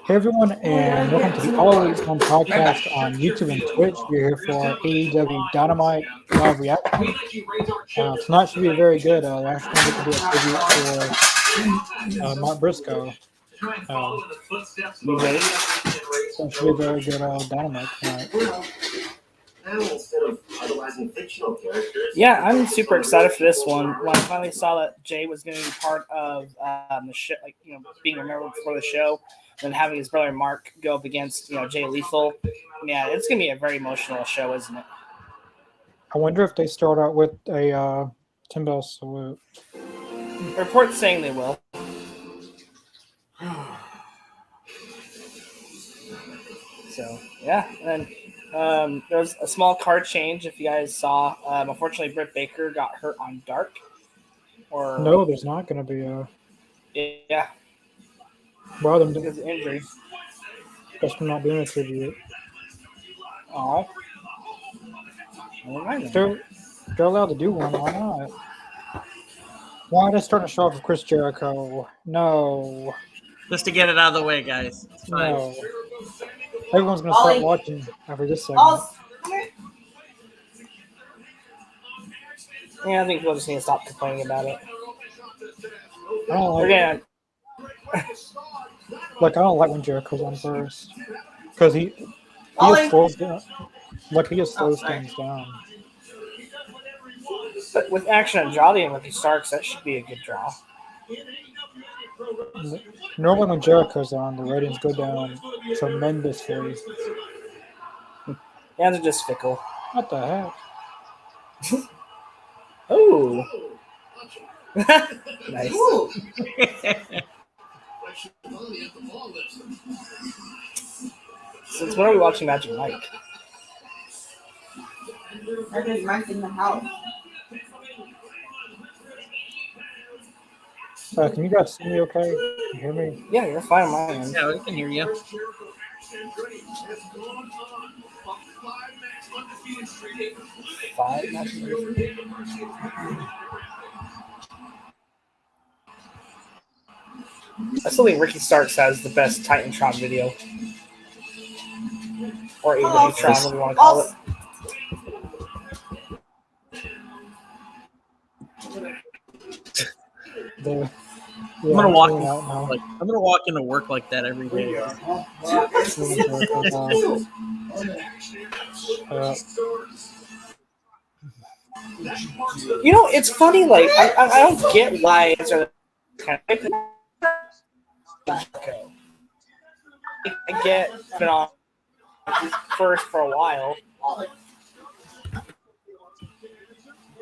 Hey everyone, and welcome to the Always On podcast on YouTube and Twitch. We're here for AEW Dynamite live reaction. Tonight should be very good. We're actually going to do a tribute for Mark Briscoe. So it should be a very good Dynamite tonight. Yeah, I'm super excited for this one. When I finally saw that Jay was going to be part of the show, being remembered for the show, and having his brother Mark go up against, Jay Lethal. Yeah, it's going to be a very emotional show, isn't it? I wonder if they start out with a 10-bell salute. Reports saying they will. So, yeah, and there was a small card change, if you guys saw. Unfortunately, Britt Baker got hurt on Dark. No, there's not going to be a... Yeah. Well, because of injury. Guess we're not doing a tribute. Oh. They're allowed to do one. Why not? Why are they starting to show off with Chris Jericho? No. Just to get it out of the way, guys. It's fine. No. Everyone's going to start watching after this segment. Yeah, I think we'll just need to stop complaining about it. I don't like I don't like when Jericho's on first. Because he just slows down. He just slows things down. But with Action Andrade and Ricky Starks, that should be a good draw. Normally when Jericho's on, the ratings go down tremendously. Yeah, they're just fickle. What the heck? Oh. Nice. Since when are we watching Magic Mike? Magic Mike's in the house. Can you guys see me okay? Can you hear me? Yeah, you're fine on my end. Yeah, we can hear you. Five matches. I still think Ricky Starks has the best Titantron video. Or AEW-tron, whatever you want to call it. I'm gonna walk into work like that every day. It's funny. I don't get why it's kind of. I get been on first for a while,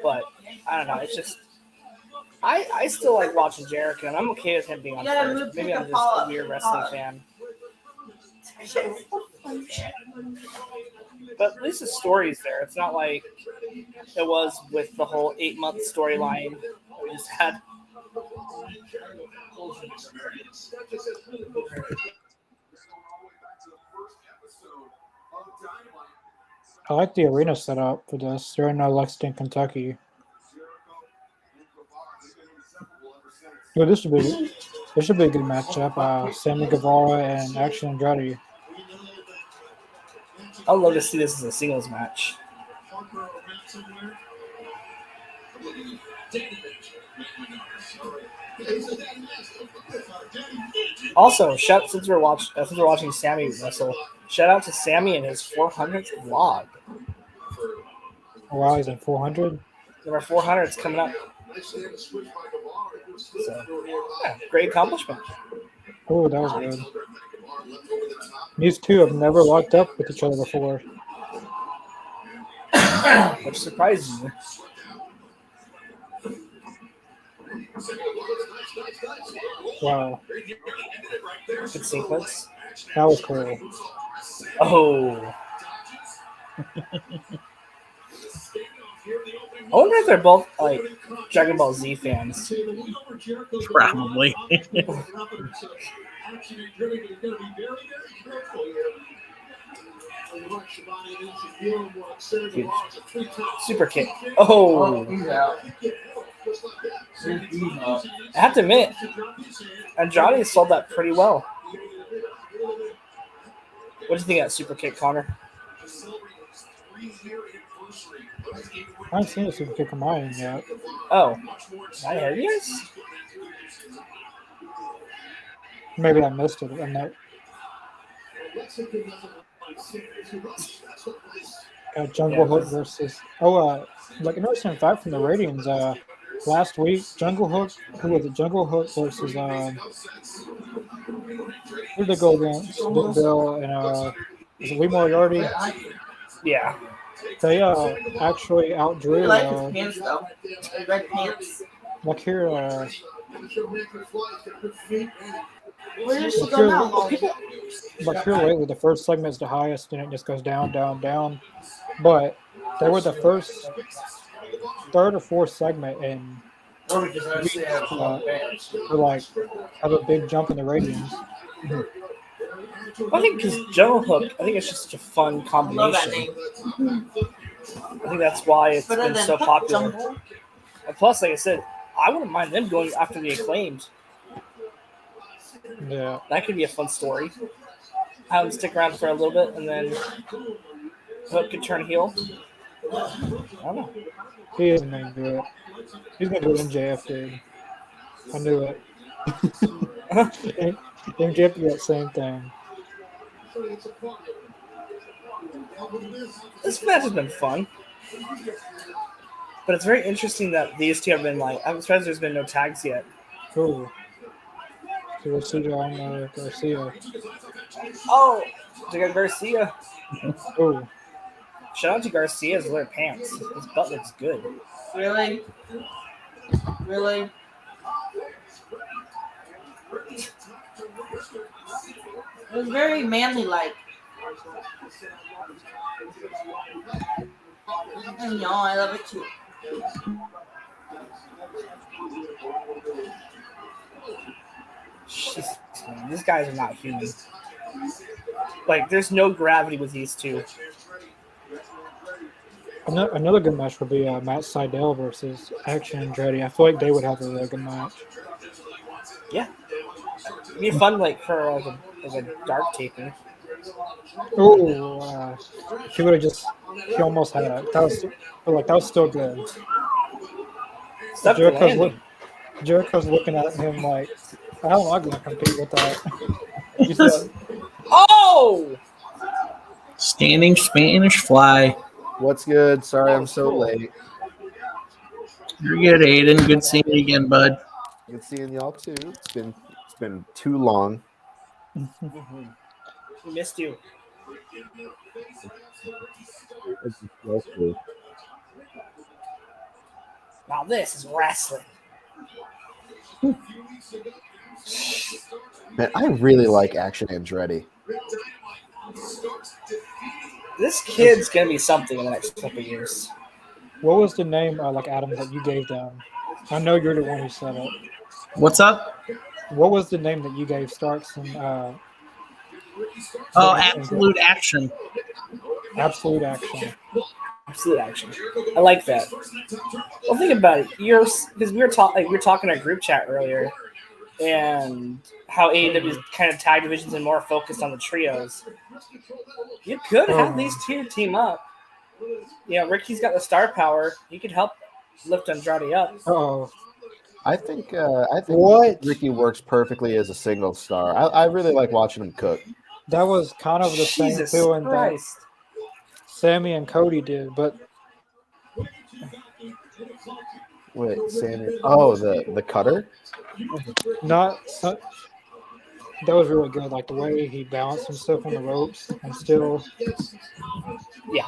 but I don't know. It's just I still like watching Jericho, and I'm okay with him being on first. Maybe I'm just a weird wrestling fan. But at least the story's there. It's not like it was with the whole 8-month storyline we just had. I like the arena setup for this. They're in Lexington, Kentucky. Well, this should be a good matchup. Sammy Guevara and Action Andrade. I'd love to see this as a singles match. Also, since we're watching Sammy wrestle, shout out to Sammy and his 400th vlog. Wow, he's at 400. Number 400 is coming up. So, yeah, great accomplishment. Oh, that was good. These two have never locked up with each other before. Which surprises me. Wow, Good sequence. that was cool. Oh. I wonder if they're both like Dragon Ball Z fans. Probably. Super kick. Oh. I have to admit, Andrade sold that pretty well. What do you think of that super kick, Connor? I haven't seen a super kick on my end yet. Oh. I have you guys? Maybe I missed it. And that Jungle Hook versus like interesting fact from the ratings. Last week, Jungle Hook. Who was it? Jungle Hook versus who did they go against? Big Bill and was it Lee Moriarty? Yeah. They actually outdrew. I like his pants though. Red pants. Like here, Where did she go now? like here lately, the first segment is the highest, and it just goes down, down, down. But they were the first third or fourth segment, and for like have a big jump in the ratings. I think because Jungle Hook, I think it's just such a fun Love that combination. name. I think that's why it's Better been than so popular. Jungle. And plus, like I said, I wouldn't mind them going after the Acclaimed. Yeah, That could be a fun story. Have them stick around for a little bit, and then Hook could turn heel. I don't know. he isn't going to do it. He's going to do what MJF did. I knew it. MJF did that same thing. This match has been fun. But it's very interesting that these two have been like, I'm surprised there's been no tags yet. Cool. So we'll see on Garcia. Oh, they got Garcia. Oh, Shout out to Garcia's leather pants. His butt looks good. Really? Really? It was very manly like. And y'all, I love it too. Jesus, man, these guys are not human. Like, there's no gravity with these two. another good match would be Matt Sydal versus Action Andretti. I feel like they would have a really good match. Yeah. It'd be fun, like, for like a dark taping. Oh, he would have just. He almost had it. That was still good. Stuff to landing. Jericho's looking at him like, how am I going to compete with that? He said, Oh! Standing Spanish Fly. What's good? Sorry I'm so late. You're good, Aiden. Good seeing you again, bud. Good seeing y'all too. It's been too long. Mm-hmm. We missed you. Now this is wrestling. Man, I really like Action Andretti. This kid's gonna be something in the next couple of years. what was the name, like Adam, that you gave them? I know you're the one who said it. What's up? What was the name that you gave Starks and Oh, Absolute Action. Absolute Action? Absolute Action. I like that. Well, think about it. Because we were talking in our group chat earlier, and how AEW's kind of tag divisions and more focused on the trios. You could have these two team up. You know, Ricky's got the star power. He could help lift Andrade up. Oh, I think What? Ricky works perfectly as a single star. I really like watching him cook. that was kind of the same Jesus feeling that Christ. Sammy and Cody did, but Wait, Sammy. Oh, the cutter? not. That was really good. Like the way he balanced himself on the ropes and still. Yeah.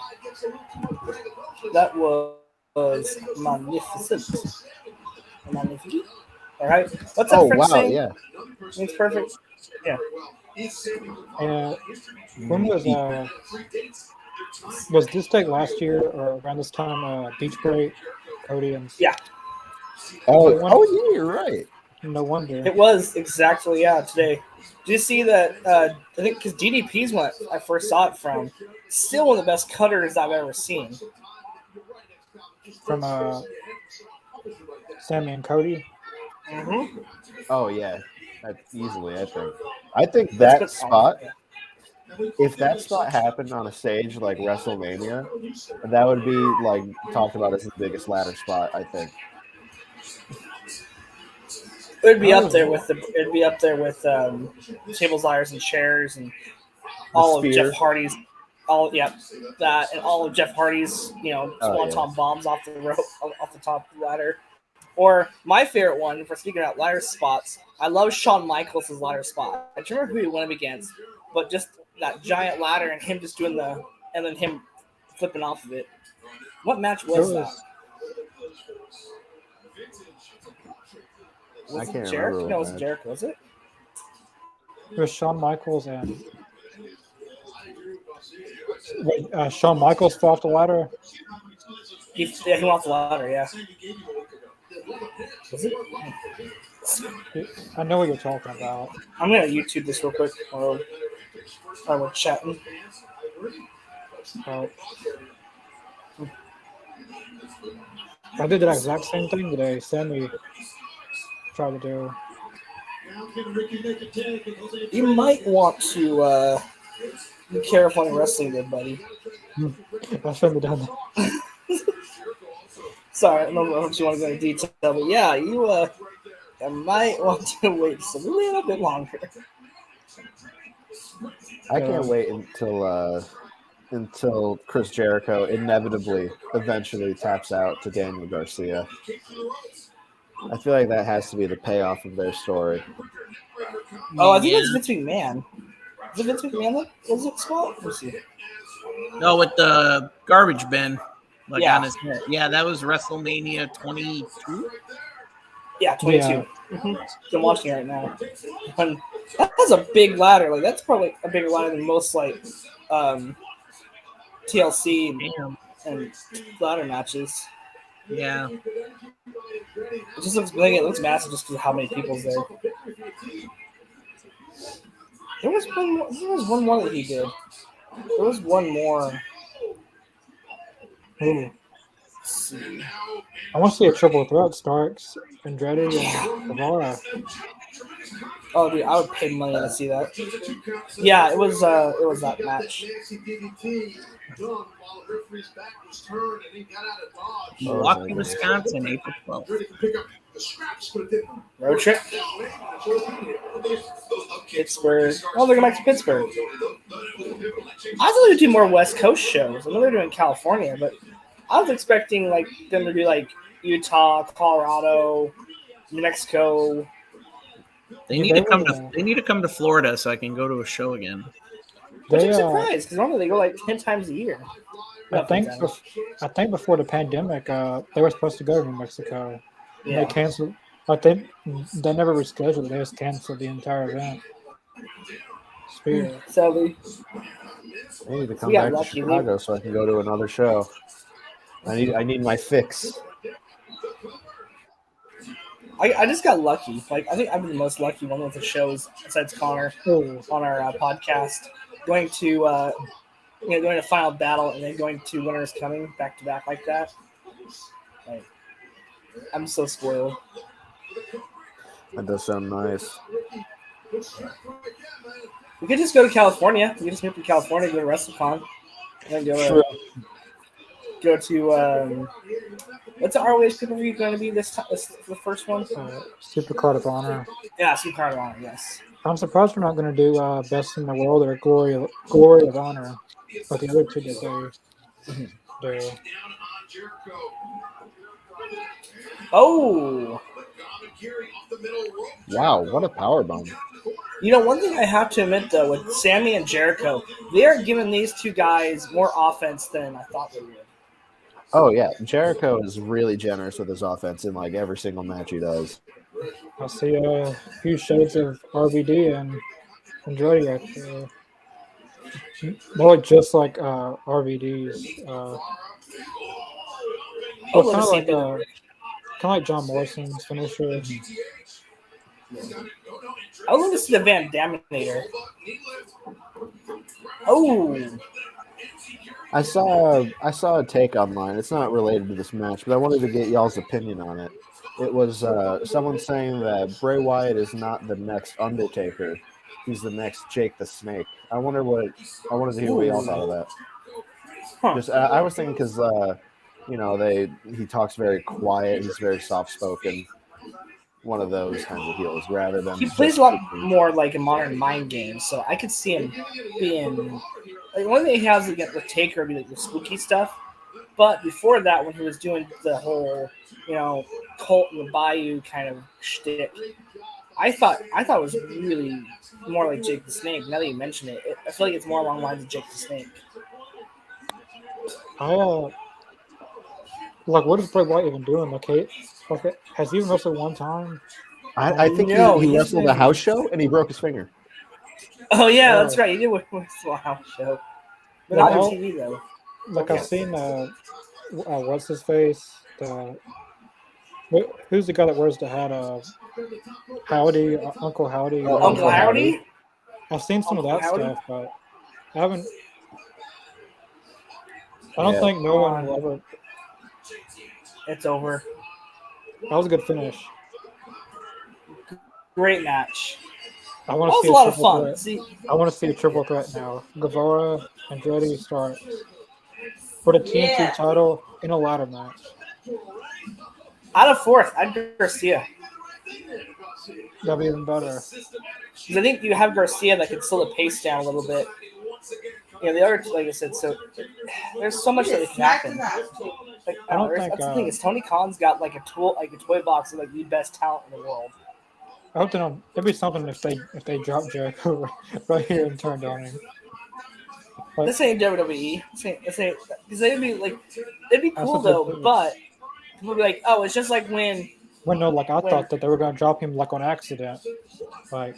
That was magnificent. Magnifique. All right. What's that Oh French wow, saying? yeah. It's perfect. Yeah. And when was this take last year or around this time? Beach break, Cody and Yeah. Oh, yeah, you're right. no wonder. It was exactly today. Did you see that? I think because DDP's when I first saw it from. Still one of the best cutters I've ever seen. From Sammy and Cody. Mm-hmm. Oh yeah, easily. I think That's that good. spot. Yeah. If that spot happened on a stage like WrestleMania, that would be like talked about as the biggest ladder spot. I think. It'd be Oh, up there with tables, ladders, and chairs, and The all of Jeff spear. Hardy's, that and all of Jeff Hardy's, swanton bombs off the rope, off the top of the ladder. Or my favorite one for speaking about ladder spots, I love Shawn Michaels' ladder spot. I don't remember who he went up against, but just that giant ladder and him just doing and then him flipping off of it. What match was that? I can't Jericho? remember. No, it was Jericho, was it? It was Shawn Michaels and Shawn Michaels fell off the ladder. He went off the ladder, yeah. Was it? I know what you're talking about. I'm gonna YouTube this real quick while we're chatting. I did that exact same thing today. Sammy tried to do. You might want to be careful on wrestling there, buddy. I shouldn't have done that. Sorry, I don't know if you want to go into detail, but yeah, you I might want to wait just a little bit longer. I can't wait until Chris Jericho inevitably eventually taps out to Daniel Garcia. I feel like that has to be the payoff of their story. Oh, I think that's Vince McMahon. Is it Vince McMahon that was it spot? Let's see. No, with the garbage bin, on his head. Yeah, that was WrestleMania 22. Yeah, 22. Yeah. Mm-hmm. I'm watching it right now. And that's a big ladder. Like that's probably a bigger ladder than most TLC and ladder matches. Yeah. It just looks big. It looks massive just because of how many people's there. There was one more that he did. There was one more. Ooh. I want to see a triple threat: Starks, Andrade, and Guevara. Oh, dude, I would pay money to see that. Yeah, it was that match. Milwaukee, Wisconsin, April 12th. Road trip. Pittsburgh. Oh, they're going back to Pittsburgh. I thought they'd do more West Coast shows. I know they're doing California, but I was expecting them to do Utah, Colorado, New Mexico. They need to come to Florida so I can go to a show again. Which I'm surprised because normally they go 10 times a year. I think before the pandemic, they were supposed to go to New Mexico. Yeah. They canceled. They never rescheduled. They just canceled the entire event. Sadly, I need to come back to Chicago so I can go to another show. I need my fix. I just got lucky. I think I'm the most lucky one with the shows besides Connor on our podcast. Going to Final Battle and then going to Winter's Coming back to back like that. I'm so spoiled. That does sound nice. We could just go to California. We could just move to California, go to WrestleCon, and then go to what's the ROH pay-per-view going to be this time? This the first one? Super Card of Honor. Yeah, Super Card of Honor. Yes. I'm surprised we're not going to do Best in the World or Glory of Honor, but the other two that they do. Oh! Wow, what a powerbomb. One thing I have to admit, though, with Sammy and Jericho, they are giving these two guys more offense than I thought they would. Oh yeah, Jericho is really generous with his offense in like every single match he does. I see a few shades of RVD and Andretti actually. More like just like RVD's. I would Well, love to see him do kind of like John Morrison's finisher. I would love to see the Van Daminator. Oh, I saw a take online. It's not related to this match, but I wanted to get y'all's opinion on it. It was someone saying that Bray Wyatt is not the next Undertaker; he's the next Jake the Snake. I wanted to hear what y'all thought of that. huh. Just I was thinking because he talks very quiet. He's very soft spoken. One of those kinds of heels rather than He plays just a lot speaking. more like a modern mind game, so I could see him being like one thing he has to get with Taker would be like the spooky stuff. But before that, when he was doing the whole, cult in the bayou kind of shtick, I thought it was really more like Jake the Snake. Now that you mention it, I feel like it's more along the lines of Jake the Snake. I like what is Bray Wyatt even doing? Like has he even wrestled one time? I think No, he he's wrestled a been- house show and he broke his finger. Oh yeah, Oh. that's right. He did with the house show, but Yeah, not on I'll- TV though. Like Okay. I've seen what's his face? Who's the guy that wears the hat? Howdy, Uncle Howdy. Oh, Whatever. Uncle Howdy? I've seen some of Uncle that Howdy? stuff, but I haven't. I don't Yeah. think no one will ever. It's over. That was a good finish. Great match. I That want to was see a a lot of triple fun. threat. See, I want to see a triple threat now. Guevara, Andretti, Starks for the TNT Yeah. title in a ladder match. out of fourth, I'd go Garcia. That'd be even better. Because I think you have Garcia that can slow the pace down a little bit. The other, like I said, so there's so much that can Smack happen. his ass, too. Like, I don't that's think, the thing is Tony Khan's got like a toy box of like the best talent in the world. I hope they don't. It'd be something if they drop Jericho right here and turned on him. Like, This ain't WWE. This ain't because it'd be That's cool what they're though. doing. But people be like, oh, it's just like when well, no, like I When- thought that they were gonna drop him like on accident, like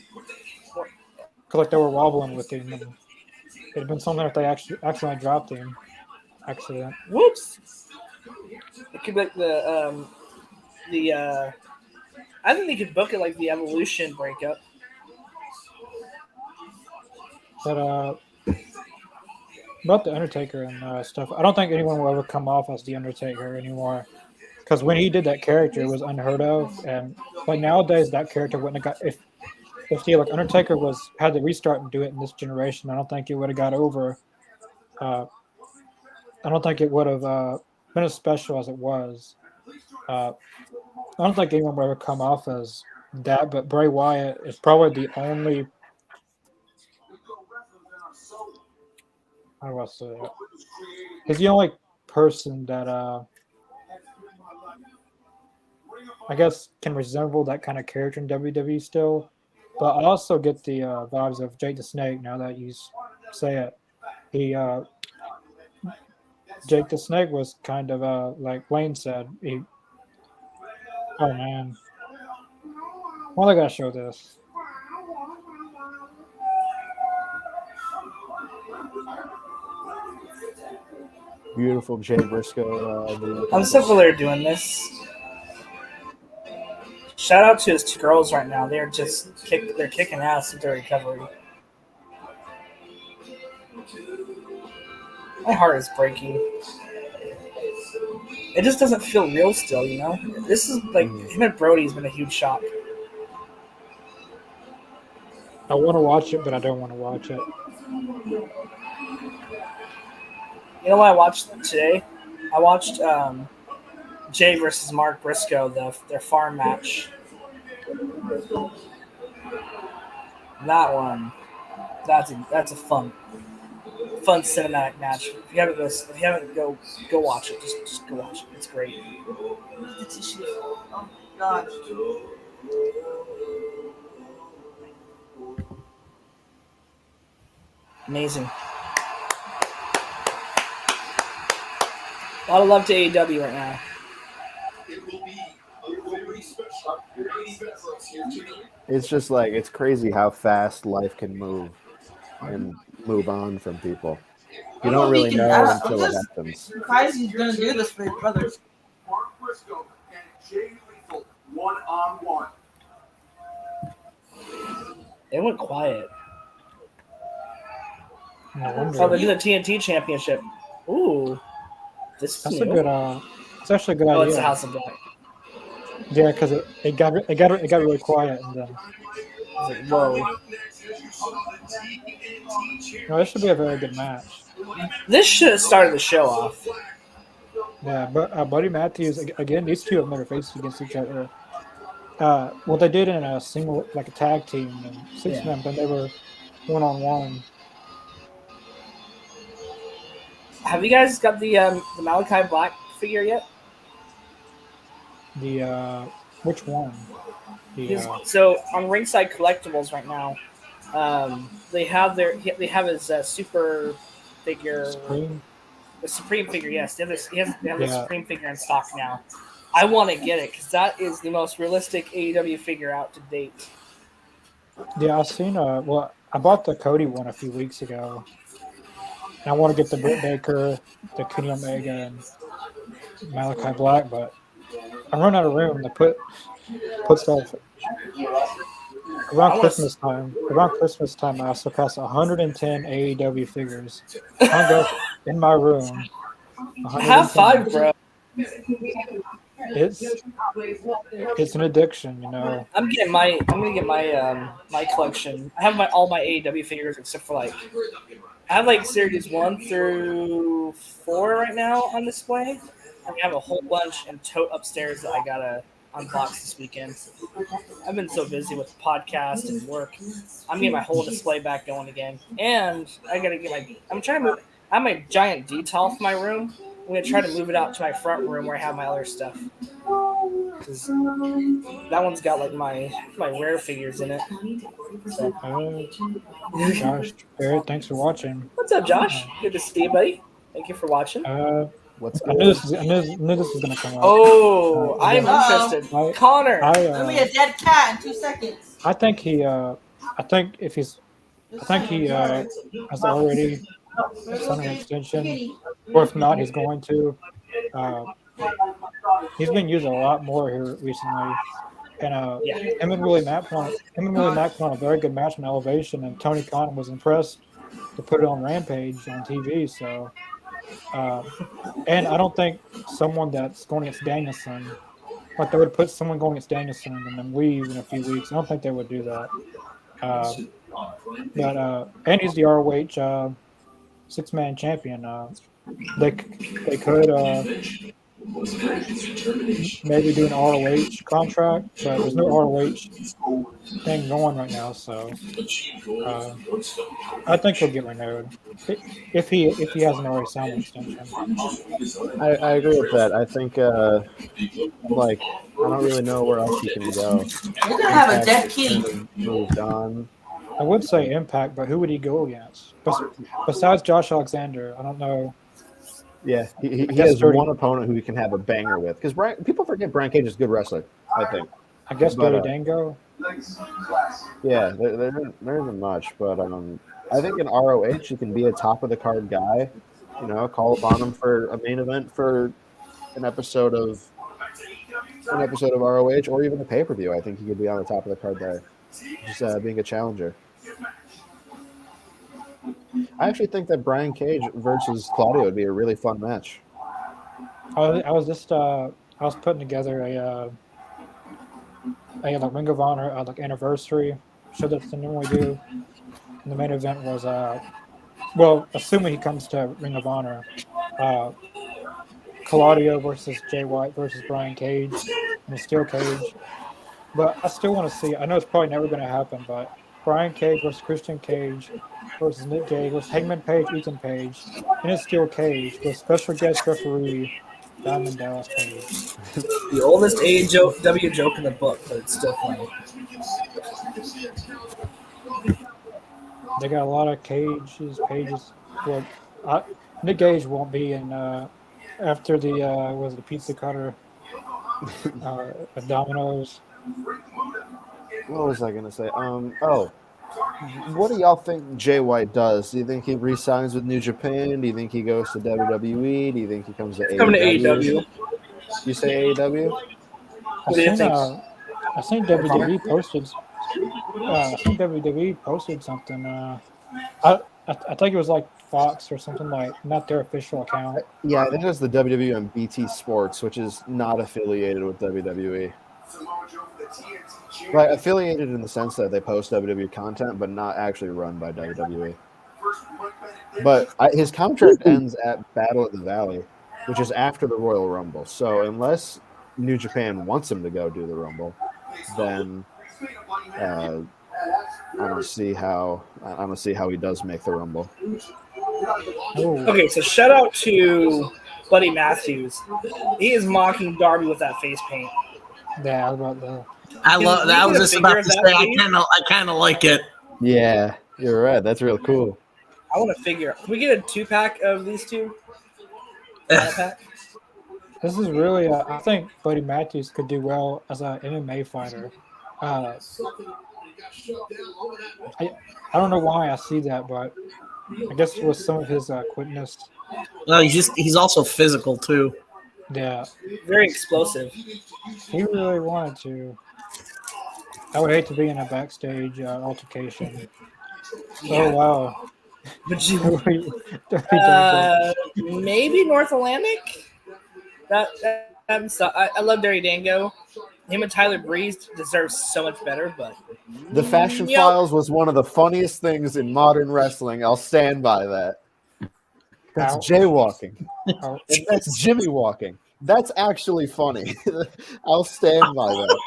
because like they were wobbling with him, and it'd been something if they actually accidentally dropped him. Accident. whoops, it could be like I think they could book it like the Evolution breakup. But about the Undertaker and stuff, I don't think anyone will ever come off as the Undertaker anymore. Because when he did that character, it was unheard of, and like nowadays, that character wouldn't have got if the like Undertaker had to restart and do it in this generation. I don't think it would have got over. I don't think it would have been as special as it was. I don't think anyone will ever come off as that, but Bray Wyatt is probably the only. How do I say it? He's the only person that I guess can resemble that kind of character in WWE still. But I also get the vibes of Jake the Snake now that you say it. Jake the Snake was kind of like Wayne said. Oh man, why do I gotta show this? Beautiful Jay Briscoe. I'm so glad they're doing this. Shout out to his two girls right now. They're kicking ass with their recovery. My heart is breaking. It just doesn't feel real still, you know? This is like him and Brody's been a huge shock. I want to watch it, but I don't want to watch it. You know what I watched today? I watched Jay versus Mark Briscoe, their farm match. That one, that's a fun cinematic match. If you haven't go watch it. Just go watch it. It's great. The tissue. Oh, gosh. Amazing. A lot of love to AEW right now. It's just like it's crazy how fast life can move and move on from people. You don't really know until it happens. Surprised he's gonna do this for his brother. It went quiet. No wonder. Oh, they do the TNT Championship. Ooh, this is That's new. a good. It's actually a good Oh, idea. it's the House of Black. Yeah, because it got really quiet, and then It's like, whoa. no, this should be a very good match. This should have started the show off. Yeah, but Buddy Matthews again. These two have never faced against each other. Well, they did in a single, like a tag team and 6 man, but they were 1-on-1. Have you guys got the Malachi Black figure yet? The which one? The So on Ringside Collectibles right now, they have his super figure, Supreme. the Supreme figure. Yes, they have the Yeah. Supreme figure in stock now. I want to get it because that is the most realistic AEW figure out to date. Yeah, I've seen. Well, I bought the Cody one a few weeks ago, and I want to get the Britt Baker, the Kenny Omega, and Malachi Black, but I run out of room to put stuff. Around Christmas time, I surpassed 110 AEW figures. Hung up in my room. Have 5, bro. It's an addiction, you know. I'm gonna get my collection. I have all my AEW figures except for I have series 1 through 4 right now on display. And we have a whole bunch in tote upstairs that I gotta unbox this weekend. I've been so busy with the podcast and work. I'm getting my whole display back going again, and I gotta get I'm trying to move. I have my giant detail for my room. I'm gonna try to move it out to my front room where I have my other stuff. That one's got my rare figures in it. So. Josh, Barrett, thanks for watching. What's up, Josh? Good to see you, buddy. Thank you for watching. What's I knew this was gonna come up. Oh, I'm interested. Connor, It'll be a dead cat in 2 seconds. I think he has already signed an extension, or if not, he's going to. He's been used a lot more here recently, and him and Willie Mack put on a very good match on Elevation, and Tony Khan was impressed to put it on Rampage on TV. So, and I don't think someone that's going against Danielson, like they would put someone going against Danielson and then leave in a few weeks. I don't think they would do that. And he's the ROH 6-man champion. They could maybe do an ROH contract, but there's no ROH thing going right now, so I think he'll get renewed if he hasn't already signed an extension. I agree with that. I think I don't really know where else he can go. You're gonna have a dead kitty. Moved on. I would say Impact, but who would he go against? Besides Josh Alexander, I don't know. Yeah, he has one opponent who he can have a banger with. Because people forget Brian Cage is a good wrestler, I think. I guess Dirty Dango. Yeah, there isn't much, but I think in ROH he can be a top of the card guy. You know, call upon him for a main event for an episode of ROH or even a pay-per-view. I think he could be on the top of the card there, just being a challenger. I actually think that Brian Cage versus Claudio would be a really fun match. I was putting together a Ring of Honor anniversary show that's the normally do. And the main event was assuming he comes to Ring of Honor, Claudio versus Jay White versus Brian Cage in a steel cage. But I still want to see. I know it's probably never going to happen, but Brian Cage versus Christian Cage versus Nick Gage versus Hangman Page, Ethan Page in a steel cage with special guest referee Diamond Dallas Page. The oldest AEW joke in the book, but it's still funny. They got a lot of pages. Well, Nick Gage won't be in after the was the pizza cutter at Domino's. What was I gonna say? What do y'all think Jay White does? Do you think he re-signs with New Japan? Do you think he goes to WWE? Do you think he comes to Coming to AEW? AEW. You say AEW? What do you think? I seen WWE posted. I think WWE posted something. I think it was like Fox or something, like not their official account. Yeah, I think it was the WWE and BT Sports, which is not affiliated with WWE. Like affiliated in the sense that they post WWE content, but not actually run by WWE. But his contract ends at Battle at the Valley, which is after the Royal Rumble. So unless New Japan wants him to go do the Rumble, then I don't see how he does make the Rumble. Oh, Okay, so shout out to Buddy Matthews. He is mocking Darby with that face paint. yeah, I was about to. I love that. I was just about to say I kind of like it. Yeah, you're right. That's real cool. I want to figure. Can we get a 2-pack of these two? Pack? This is really. I think Buddy Matthews could do well as an MMA fighter. I don't know why I see that, but I guess with some of his quickness. Well, he's also physical too. Yeah, Very explosive. he really wanted to. I would hate to be in a backstage altercation. Yeah. Oh wow. Would you? Maybe North Atlantic. I love Dirty Dango. Him and Tyler Breeze deserve so much better, but The Fashion Files was one of the funniest things in modern wrestling. I'll stand by that. That's jaywalking. Oh. And that's Jimmy walking. That's actually funny. I'll stand by that.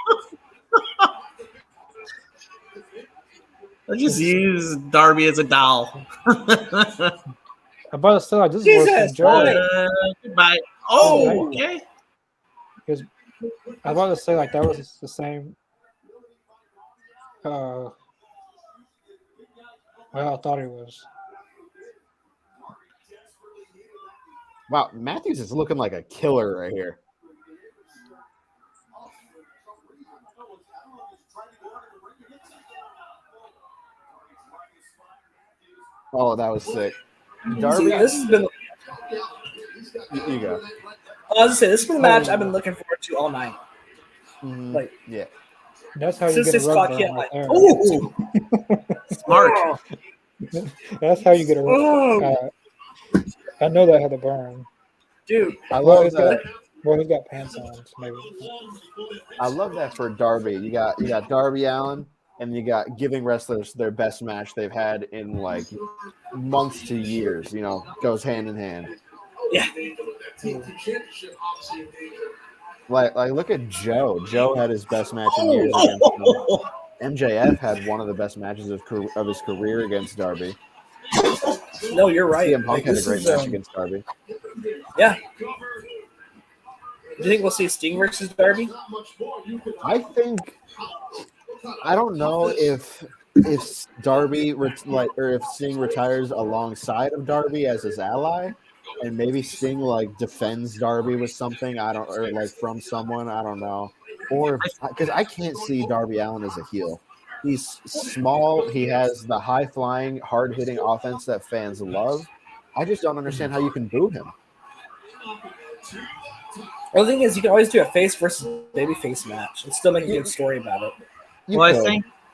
Let's just use Darby as a doll. I'm about to say, this is worse than Joe. Goodbye. Oh, okay. I was about to say, like, that was the same. Well, I thought it was. Wow, Matthews is looking like a killer right here. Oh, that was sick. Darby, this has been. you go. I was gonna say this has been the match I've been looking forward to all night. Like, yeah, that's how you since get a 6 rub o'clock burn hit, right there. Oh, smart. That's how you get a rub. I know that had a burn. Dude, I love that. Well, he's got pants on, so maybe. I love that for Darby. You got Darby Allin, and you got giving wrestlers their best match they've had in like months to years. You know, goes hand in hand. yeah. Like look at Joe. Joe had his best match in years against MJF had one of the best matches of his career against Darby. No, you're right. CM Punk had a great match against Darby. Yeah. Do you think we'll see Sting versus Darby? I don't know if Darby or if Sting retires alongside of Darby as his ally, and maybe Sting like defends Darby with something or like from someone, I don't know, or because I can't see Darby Allin as a heel. He's small. He has the high flying, hard hitting offense that fans love. I just don't understand how you can boo him. Well, the thing is, you can always do a face versus baby face match and still make a good story about it.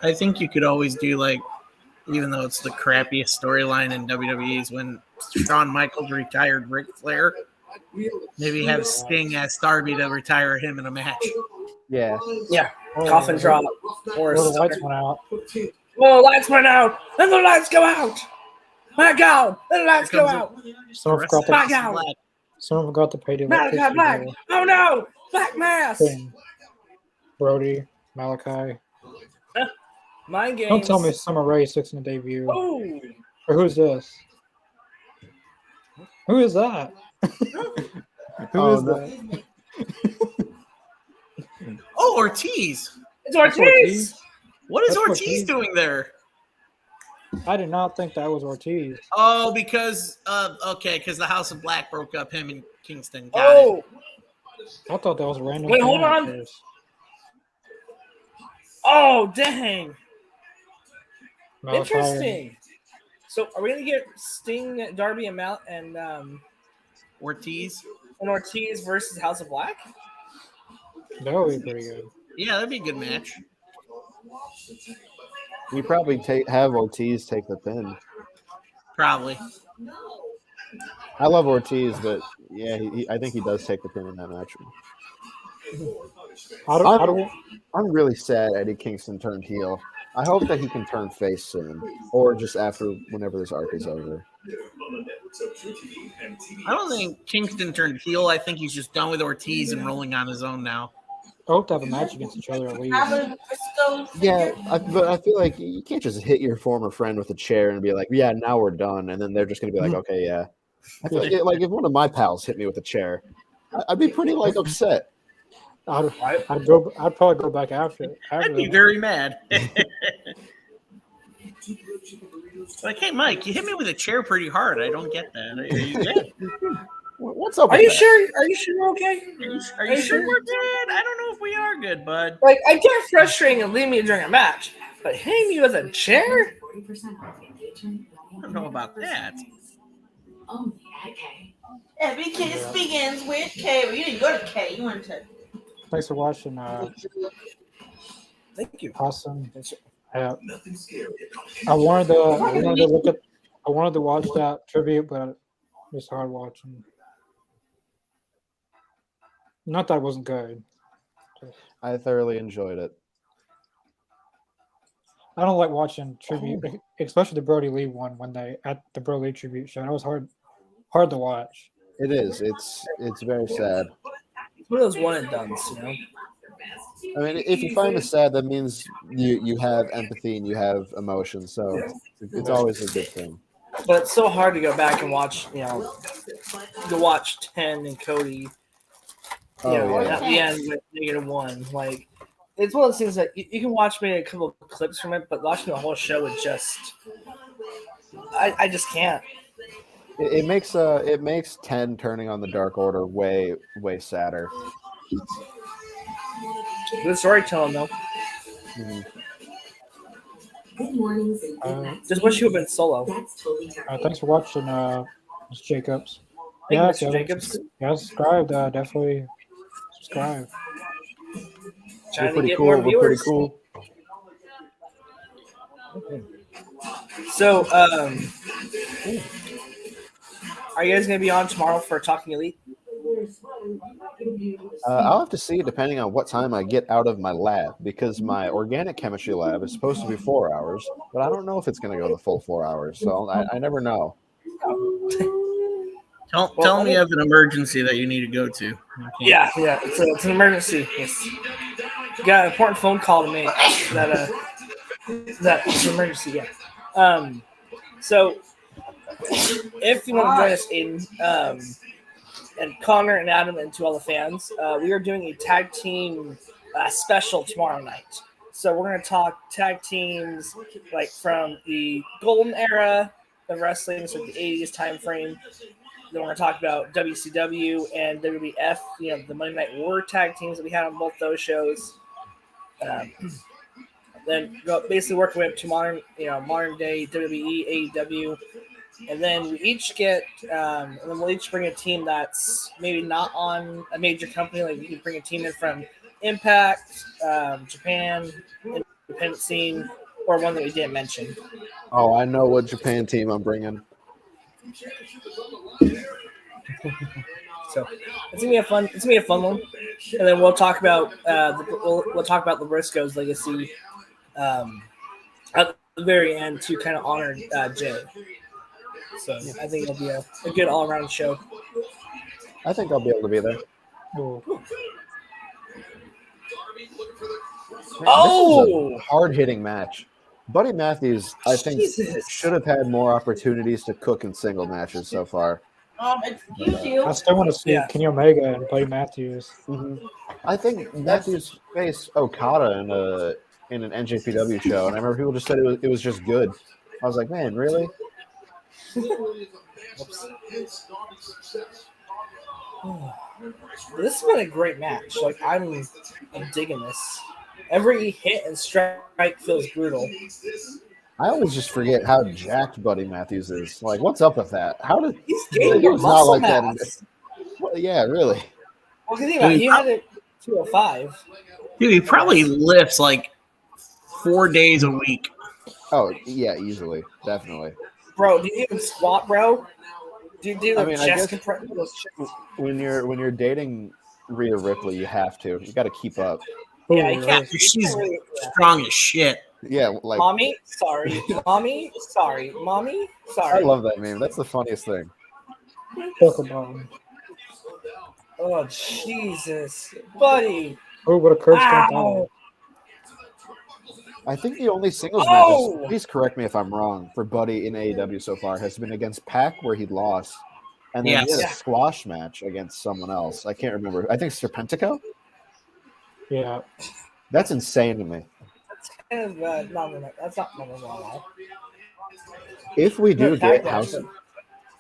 I think you could always do like, even though it's the crappiest storyline in WWE, is when Shawn Michaels retired Ric Flair. Maybe have Sting as Darby to retire him in a match. Yeah. Yeah. Coffin drop. Or the lights went out. Whoa, lights went out. And the lights go out. My God. The lights go out. Someone forgot to pay the Malachi Black. Oh, no. Black Mass. Brody, Malachi. Mind games. Don't tell me Summer Rae's fixing to debut. Oh. Or who's this? Who is that? Who is that? Oh, Ortiz. It's Ortiz. What is Ortiz doing there? I did not think that was Ortiz. Oh, because the House of Black broke up him and Kingston got it. Oh, I thought that was a random. Wait, fan hold at on. first. oh, dang. No, it's higher. Interesting. So, are we gonna get Sting, Darby, and Ortiz. Ortiz versus House of Black? That would be pretty good. Yeah, that'd be a good match. You probably have Ortiz take the pin. Probably. I love Ortiz, but yeah, I think he does take the pin in that match. I'm really sad Eddie Kingston turned heel. I hope that he can turn face soon, or just after whenever this arc is over. I don't think Kingston turned heel. I think he's just done with Ortiz and rolling on his own now. I hope to have a match against each other at least. Yeah, but I feel like you can't just hit your former friend with a chair and be like, "Yeah, now we're done," and then they're just gonna be like, "Okay, yeah." I feel like if one of my pals hit me with a chair, I'd be pretty upset. I'd probably go back after I'd be that. very mad. Like, hey, Mike, you hit me with a chair pretty hard. I don't get that. Are you good? What's up? Are you sure? Are you sure we're okay? Are you sure we're good? I don't know if we are good, bud. Like, I get frustrating and leave me during a match, but hitting me with a chair? I don't know about that. Every kiss begins with K. Well, you didn't go to K. You went to. Thanks for watching. Thank you. Awesome. Yeah. I wanted to watch that tribute, but it's hard watching. Not that it wasn't good. I thoroughly enjoyed it. I don't like watching tribute, especially the Brody Lee one when they at the Brody Lee tribute show. That was hard to watch. It is. It's very sad. It's one of those one and dones, you know. I mean, if you find it sad, that means you have empathy and you have emotion. So it's always a good thing. But it's so hard to go back and watch, you know, to watch 10 and Cody. At the end with -1. Like, it's one of those things that you can watch maybe a couple of clips from it, but watching the whole show is just, I just can't. It makes 10 turning on the Dark Order way sadder. Good storytelling though. Mm-hmm. Good mornings. Just wish you had been solo. Thanks for watching, Ms. Jacobs. Thank you, Yeah, Mr. Jacobs. Yeah, subscribe. Definitely subscribe. Trying to We're pretty get cool. more We're pretty viewers. cool. So, are you guys going to be on tomorrow for Talking Elite? I'll have to see depending on what time I get out of my lab, because my organic chemistry lab is supposed to be 4 hours, but I don't know if it's going to go the full 4 hours, so I never know. Tell me of an emergency that you need to go to. Yeah, it's an emergency. It's got an important phone call to make. That's an emergency. Yeah. So if you want to join us, Aiden, and Connor and Adam, and to all the fans, we are doing a tag team special tomorrow night. So we're going to talk tag teams like from the golden era of wrestling, so the 80s time frame. Then we're going to talk about WCW and WWF, the Monday Night War tag teams that we had on both those shows. Then basically work our way up to modern day WWE, AEW. And then we each get, and then we'll each bring a team that's maybe not on a major company. Like we can bring a team in from Impact, Japan, independent scene, or one that we didn't mention. Oh, I know what Japan team I'm bringing. So it's gonna be a fun one. And then we'll talk about we'll talk about the Briscoes' legacy at the very end to kind of honor Jay. So I think it'll be a good all-around show. I think I'll be able to be there. Oh! This is a hard-hitting match. Buddy Matthews, I think, should have had more opportunities to cook in single matches so far. Excuse you. I still want to see Kenny Omega and Buddy Matthews. Mm-hmm. I think Matthews faced Okada in an NJPW show, and I remember people just said it was just good. I was like, man, really? This has been a great match. Like I'm digging this. Every hit and strike feels brutal. I always just forget how jacked Buddy Matthews is. Like, what's up with that? How did He's he gaining more was not muscle like that? mass. Well, yeah, really. Well, think about it. He had it 205. Dude, he probably lifts like 4 days a week. Oh, yeah, easily, definitely. Bro, do you even squat, bro? Do you do I the mean, I chest guess compression? when you're dating Rhea Ripley, you have to. You got to keep up. Yeah, you Yeah, can't. she's strong as shit. Yeah, like Mommy, sorry. Mommy, sorry. Mommy, I sorry. love that meme. That's the funniest thing. Pokemon. Oh, Jesus. Buddy. Oh, what a curse got Ow. I think the only singles Oh! matches, please correct me if I'm wrong, for Buddy in AEW so far has been against Pac, where he lost, and then he had a Yes. squash match against someone else. I can't remember. I think Serpentico. Yeah. That's insane to me. That's not number one. If we do No, get Pac House,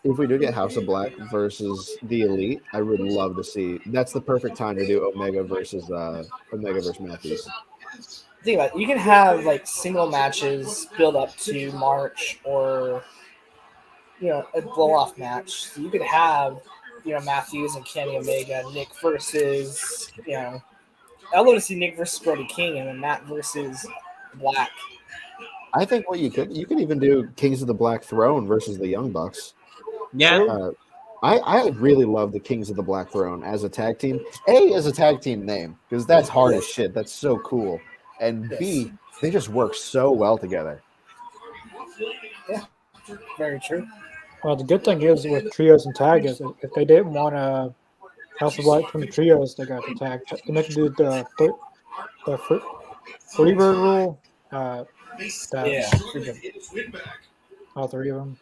if we do get House of Black versus the Elite, I would love to see. That's the perfect time to do Omega versus Matthews. Think about it. You can have like single matches build up to March or a blow off match. So you could have Matthews and Kenny Omega, Nick versus I'd love to see Nick versus Brody King and then Matt versus Black. I think what you could even do Kings of the Black Throne versus the Young Bucks. Yeah. I really love the Kings of the Black Throne as a tag team. A, as a tag team name, because that's hard as shit. That's so cool. And B, they just work so well together. Yeah, very true. Well, the good thing is with trios and tag is if they didn't want to House of Black from the trios, they got the tag. And they can do the Freebird rule. All three of them.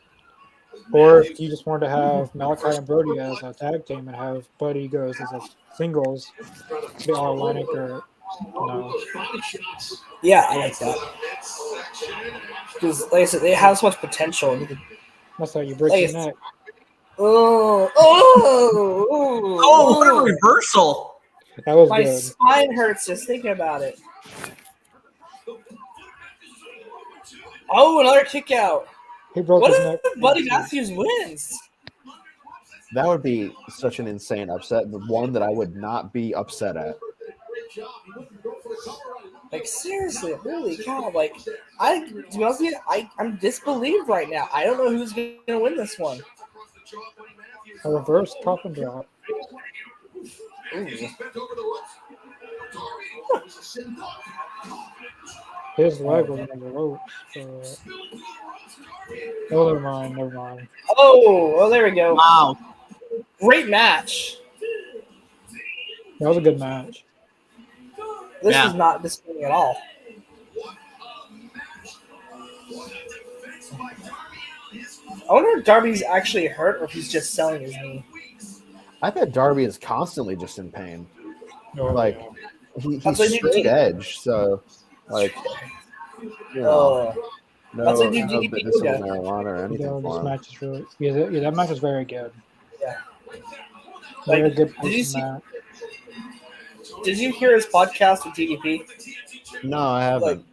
Or if you just wanted to have Malachi and Brody as a tag team and have Buddy goes as a singles, the All Atlantic or no. Yeah, I like that. Because, like I said, they have so much potential. That's how you break your neck. What a reversal! That was My good. spine hurts just thinking about it. Oh, another kick out. He broke What his if neck. Buddy Matthews wins? That would be such an insane upset, but one that I would not be upset at. Like, seriously, holy cow. Like, to be honest with you, I'm disbelieved right now. I don't know who's going to win this one. A reverse pop and drop. Ooh. His leg was on the ropes. Oh, never mind. Oh, there we go. Wow. Great match. That was a good match. This is not disappointing at all. I wonder if Darby's actually hurt or if he's just selling his knee. I bet Darby is constantly just in pain. Like he's That's like straight edge, so like no DDP medicinal yoga. marijuana or anything for This him. match is really that match is very good. Yeah. Very Like, good did you see? match. Did you hear his podcast with DDP? No, I haven't.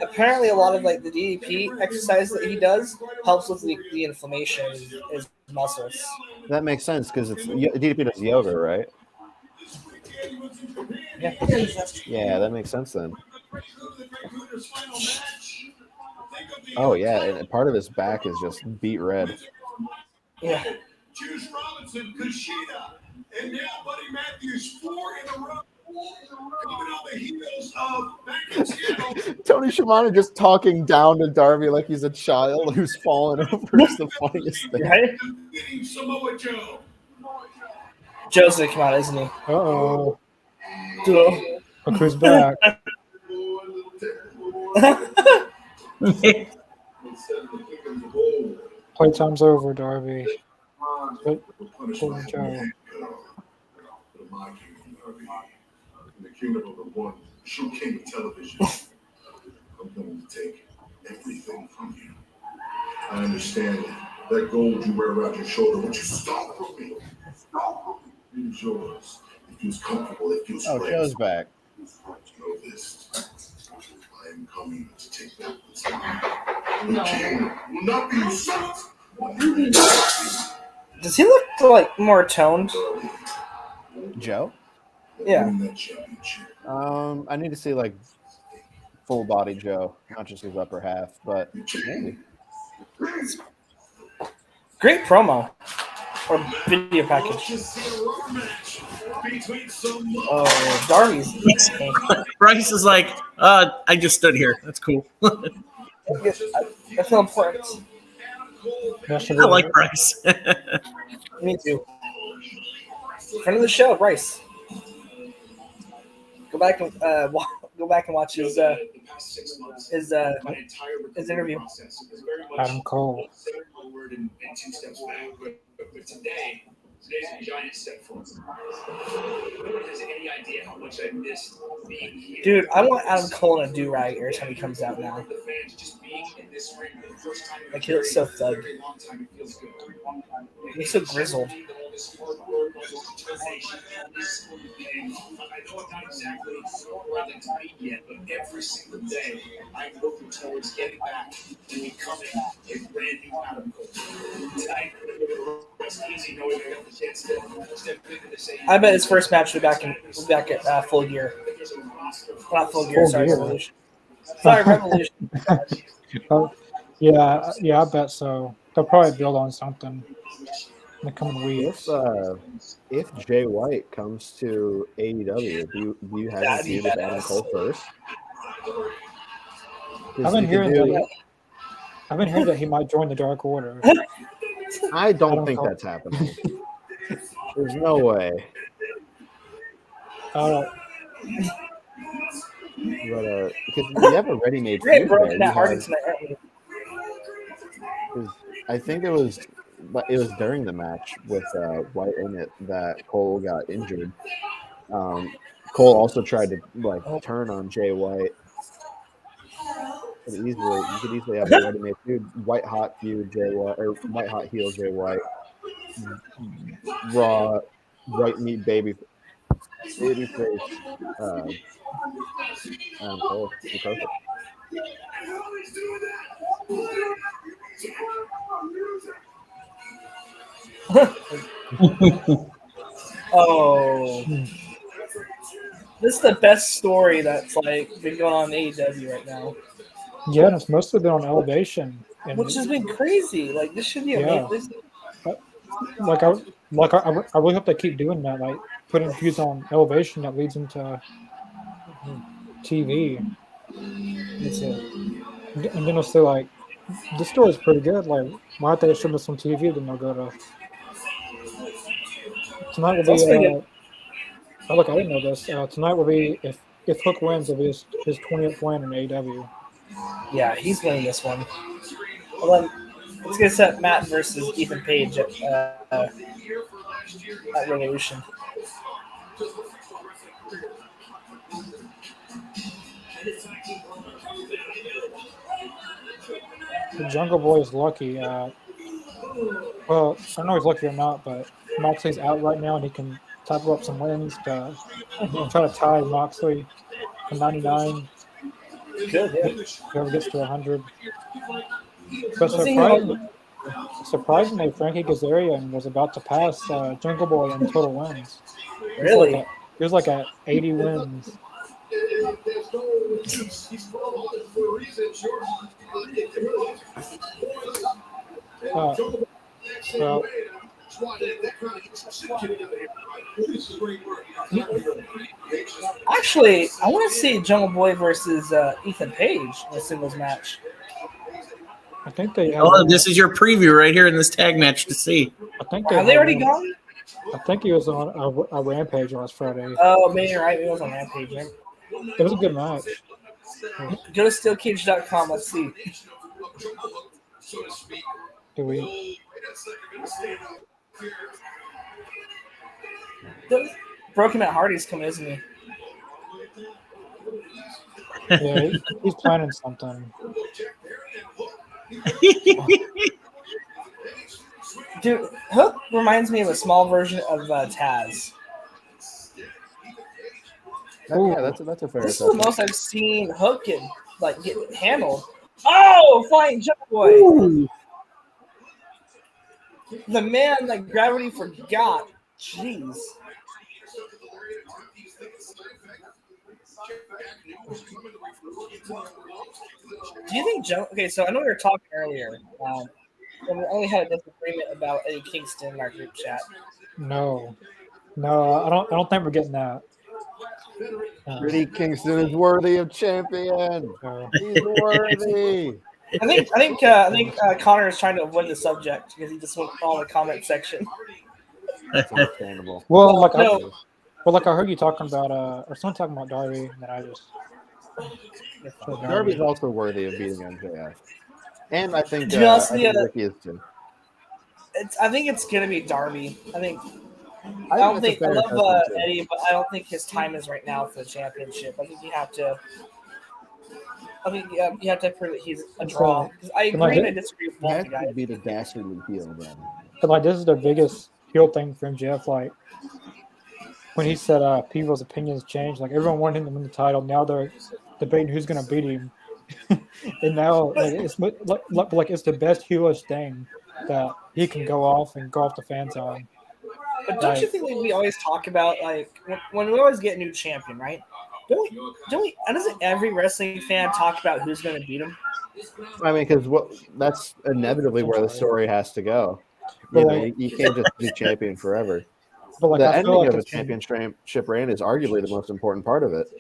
Apparently, a lot of like the DDP exercise that he does helps with the inflammation in his muscles. That makes sense because DDP does yoga, right? Yeah. Yeah, that makes sense then. Oh yeah, and part of his back is just beat red. Yeah. Juice Robinson, Kushida, and now Buddy Matthews 4 in a row. Coming on the heels of Seattle. Tony Schiavone just talking down to Darby like he's a child who's fallen over is the funniest thing. Right? Samoa Joe. Joe's gonna come out, isn't he? Uh-oh. Dude. Look who's back. Playtime's over, Darby. But poor Joe. The kingdom of the one true king of television. I'm going to take everything from you. I understand that gold you wear around your shoulder, but you stole from me. It is yours. It feels comfortable. It feels Oh, right. Joe's back. You know this. I am coming to take back what's mine. The king will not be usurped. Does he look like more toned? Joe? Yeah. Win that championship. I need to see like full body Joe, not just his upper half, but maybe. Great promo. Or video package. Oh, Darby's insane. Bryce is like, I just stood here. That's cool. I feel important. That should I be like Bryce. Me too. Friend of the show, Bryce. Go back and watch his interview. Adam Cole. Today's a giant step forward. No one has any idea how much I missed being here. Dude, I want Adam Cole in a do-rag every time he comes out now. The fans just being in this ring for the first time in Like, he looks so thug. a very long time. It feels good. He's so grizzled. All this hard work, all this determination, all this, and I know I'm not exactly where I'd like to be yet, but every single day I'm looking towards getting back and becoming a brand new Adam Cole. Tonight, it's easy knowing I got the chance to step into this. I bet his first match will be back at Full Gear. Not Full Gear, Full sorry, Gear. Revolution. Sorry, Revolution. Oh, yeah, I bet so. They'll probably build on something in the coming weeks. If Jay White comes to AEW, do you have a That'd be feud with Adam badass. Cole first? 'Cause I've been you could hearing do- that. I've been hearing that he might join the Dark Order. I don't Adam think Cole. that's happening. There's no way. Uh, But because you have a ready-made We're getting feud broken there. at You Hardy have- tonight, aren't we? 'cause I think it was during the match with White in it that Cole got injured. Cole also tried to turn on Jay White. You could easily have a ready-made feud, white hot feud Jay White or white hot heel Jay White, raw white meat baby face. Adam Cole, be perfect. Oh. This is the best story that's like been going on in AEW right now. yeah, and it's mostly been on Elevation, and Which has been crazy. Like, this should be Yeah. amazing. I really hope they keep doing that, like putting views on Elevation that leads into TV, Me too. and then they'll say like, "This story's pretty good. Like, why aren't they showing this on TV?" Then they'll go to tonight will That's pretty be. good. Oh, look, I didn't know this. Tonight will be if Hook wins, it'll be his 20th win in AEW. Yeah, he's winning this one. Well, then, let's get set Matt versus Ethan Page at Revolution. The Jungle Boy is lucky. Well, I don't know if he's lucky or not, but Moxley's out right now, and he can type up some wins to try to tie Moxley to 99. Good, yeah. Whoever gets to 100. But Let's see how- surprisingly, Frankie Kazarian was about to pass Jungle Boy in total wins. Really? He was like at 80 wins. Well, Actually, I want to see Jungle Boy versus Ethan Page in a singles match. I think they have. Oh, this is your preview right here in this tag match to see. I think Have they had already one. gone? I think he was on a Rampage last Friday. Oh, maybe you're right. It was on Rampage. Right? It was a good match. Go to steelcage.com. Let's see. Do we? Broken Matt Hardy's coming, isn't he? Yeah, he's planning something. Dude, Hook reminds me of a small version of Taz. That's a fair This is the assessment. most I've seen Hook get handled. Oh, flying jump boy! Ooh. The man that gravity forgot. Jeez. Do you think Joe? Okay, so I know we were talking earlier. And we only had a disagreement about Eddie Kingston in our group chat. No, I don't think we're getting that. Eddie Kingston is worthy of champion. So, He's worthy. I think Connor is trying to avoid the subject because he just went all the comment section. That's understandable. well, like No. I heard you talking about or someone talking about Darby, and then I just said Darby's also worthy of beating MJF, and I think To be honest, Ricky is too. I think it's gonna be Darby. I that's a fair love assessment, too. Eddie, but I don't think his time is right now for the championship. I think you have to. You have to prove that he's a draw. 'Cause I agree and I disagree with He both has the guys. to be the dastardly heel then. But like this is the biggest heel thing for MJF. Like when he said people's opinions changed, like everyone wanted him to win the title. Now they're debating who's gonna beat him. And now like it's it's the best heelish thing that he can go off the fans on. But don't you think we always talk about like when we always get a new champion, right? Don't we? Doesn't every wrestling fan talk about who's going to beat him? I mean, because that's inevitably where the story has to go. You can't just be champion forever. But like The I feel ending like of a championship reign is arguably the most important part of it.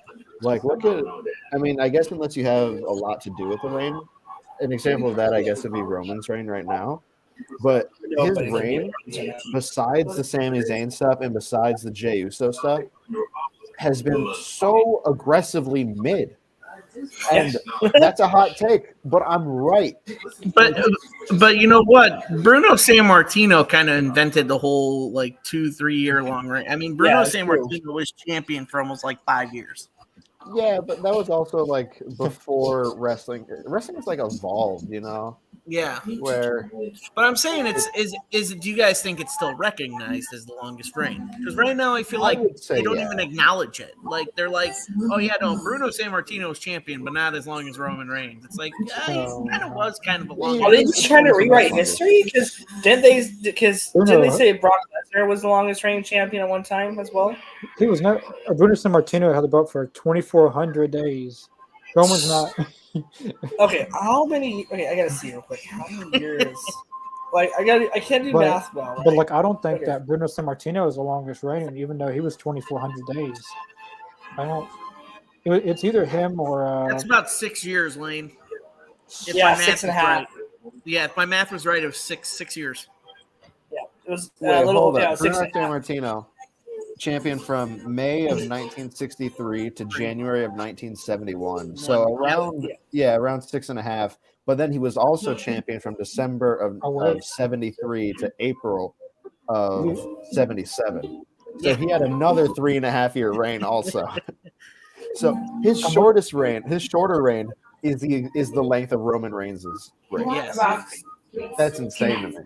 Like, I guess unless you have a lot to do with the reign, an example of that, I guess, would be Roman's reign right now. But his reign, besides the Sami Zayn stuff and besides the Jey Uso stuff, has been so aggressively mid. And that's a hot take, but I'm right. But you know what? Bruno Sammartino kind of invented the whole 2-3 year long reign. I mean, Bruno Sammartino was champion for almost 5 years. Yeah, but that was also before wrestling. Wrestling has evolved, Yeah. But I'm saying do you guys think it's still recognized as the longest reign? Because right now I feel like they don't even acknowledge it. They're like, oh yeah, no, Bruno Sammartino is champion, but not as long as Roman Reigns. It's like, yeah, he kind of was kind of a long. Are they just trying to rewrite history? Because didn't they say Brock Lesnar was the longest reigning champion at one time as well? He was not. Bruno Sammartino had the belt for 2,400 days. Roman's not. Okay, how many? Okay, I gotta see real quick. How many years? I can't do math well. But I don't think that Bruno Sammartino is the longest reigning, even though he was 2,400 days. I don't. It's either him or. That's about 6 years, Lane. If my math 6.5. Right. Yeah, if my math was right, it was six years. Yeah, it was a little. Bruno 6.5. Sammartino, champion from May of 1963 to January of 1971. So around 6.5. But then he was also champion from December of 73 to April of 77. So he had another 3.5 year reign also. So his shorter reign is the length of Roman Reigns' reign. Yes. That's insane to me.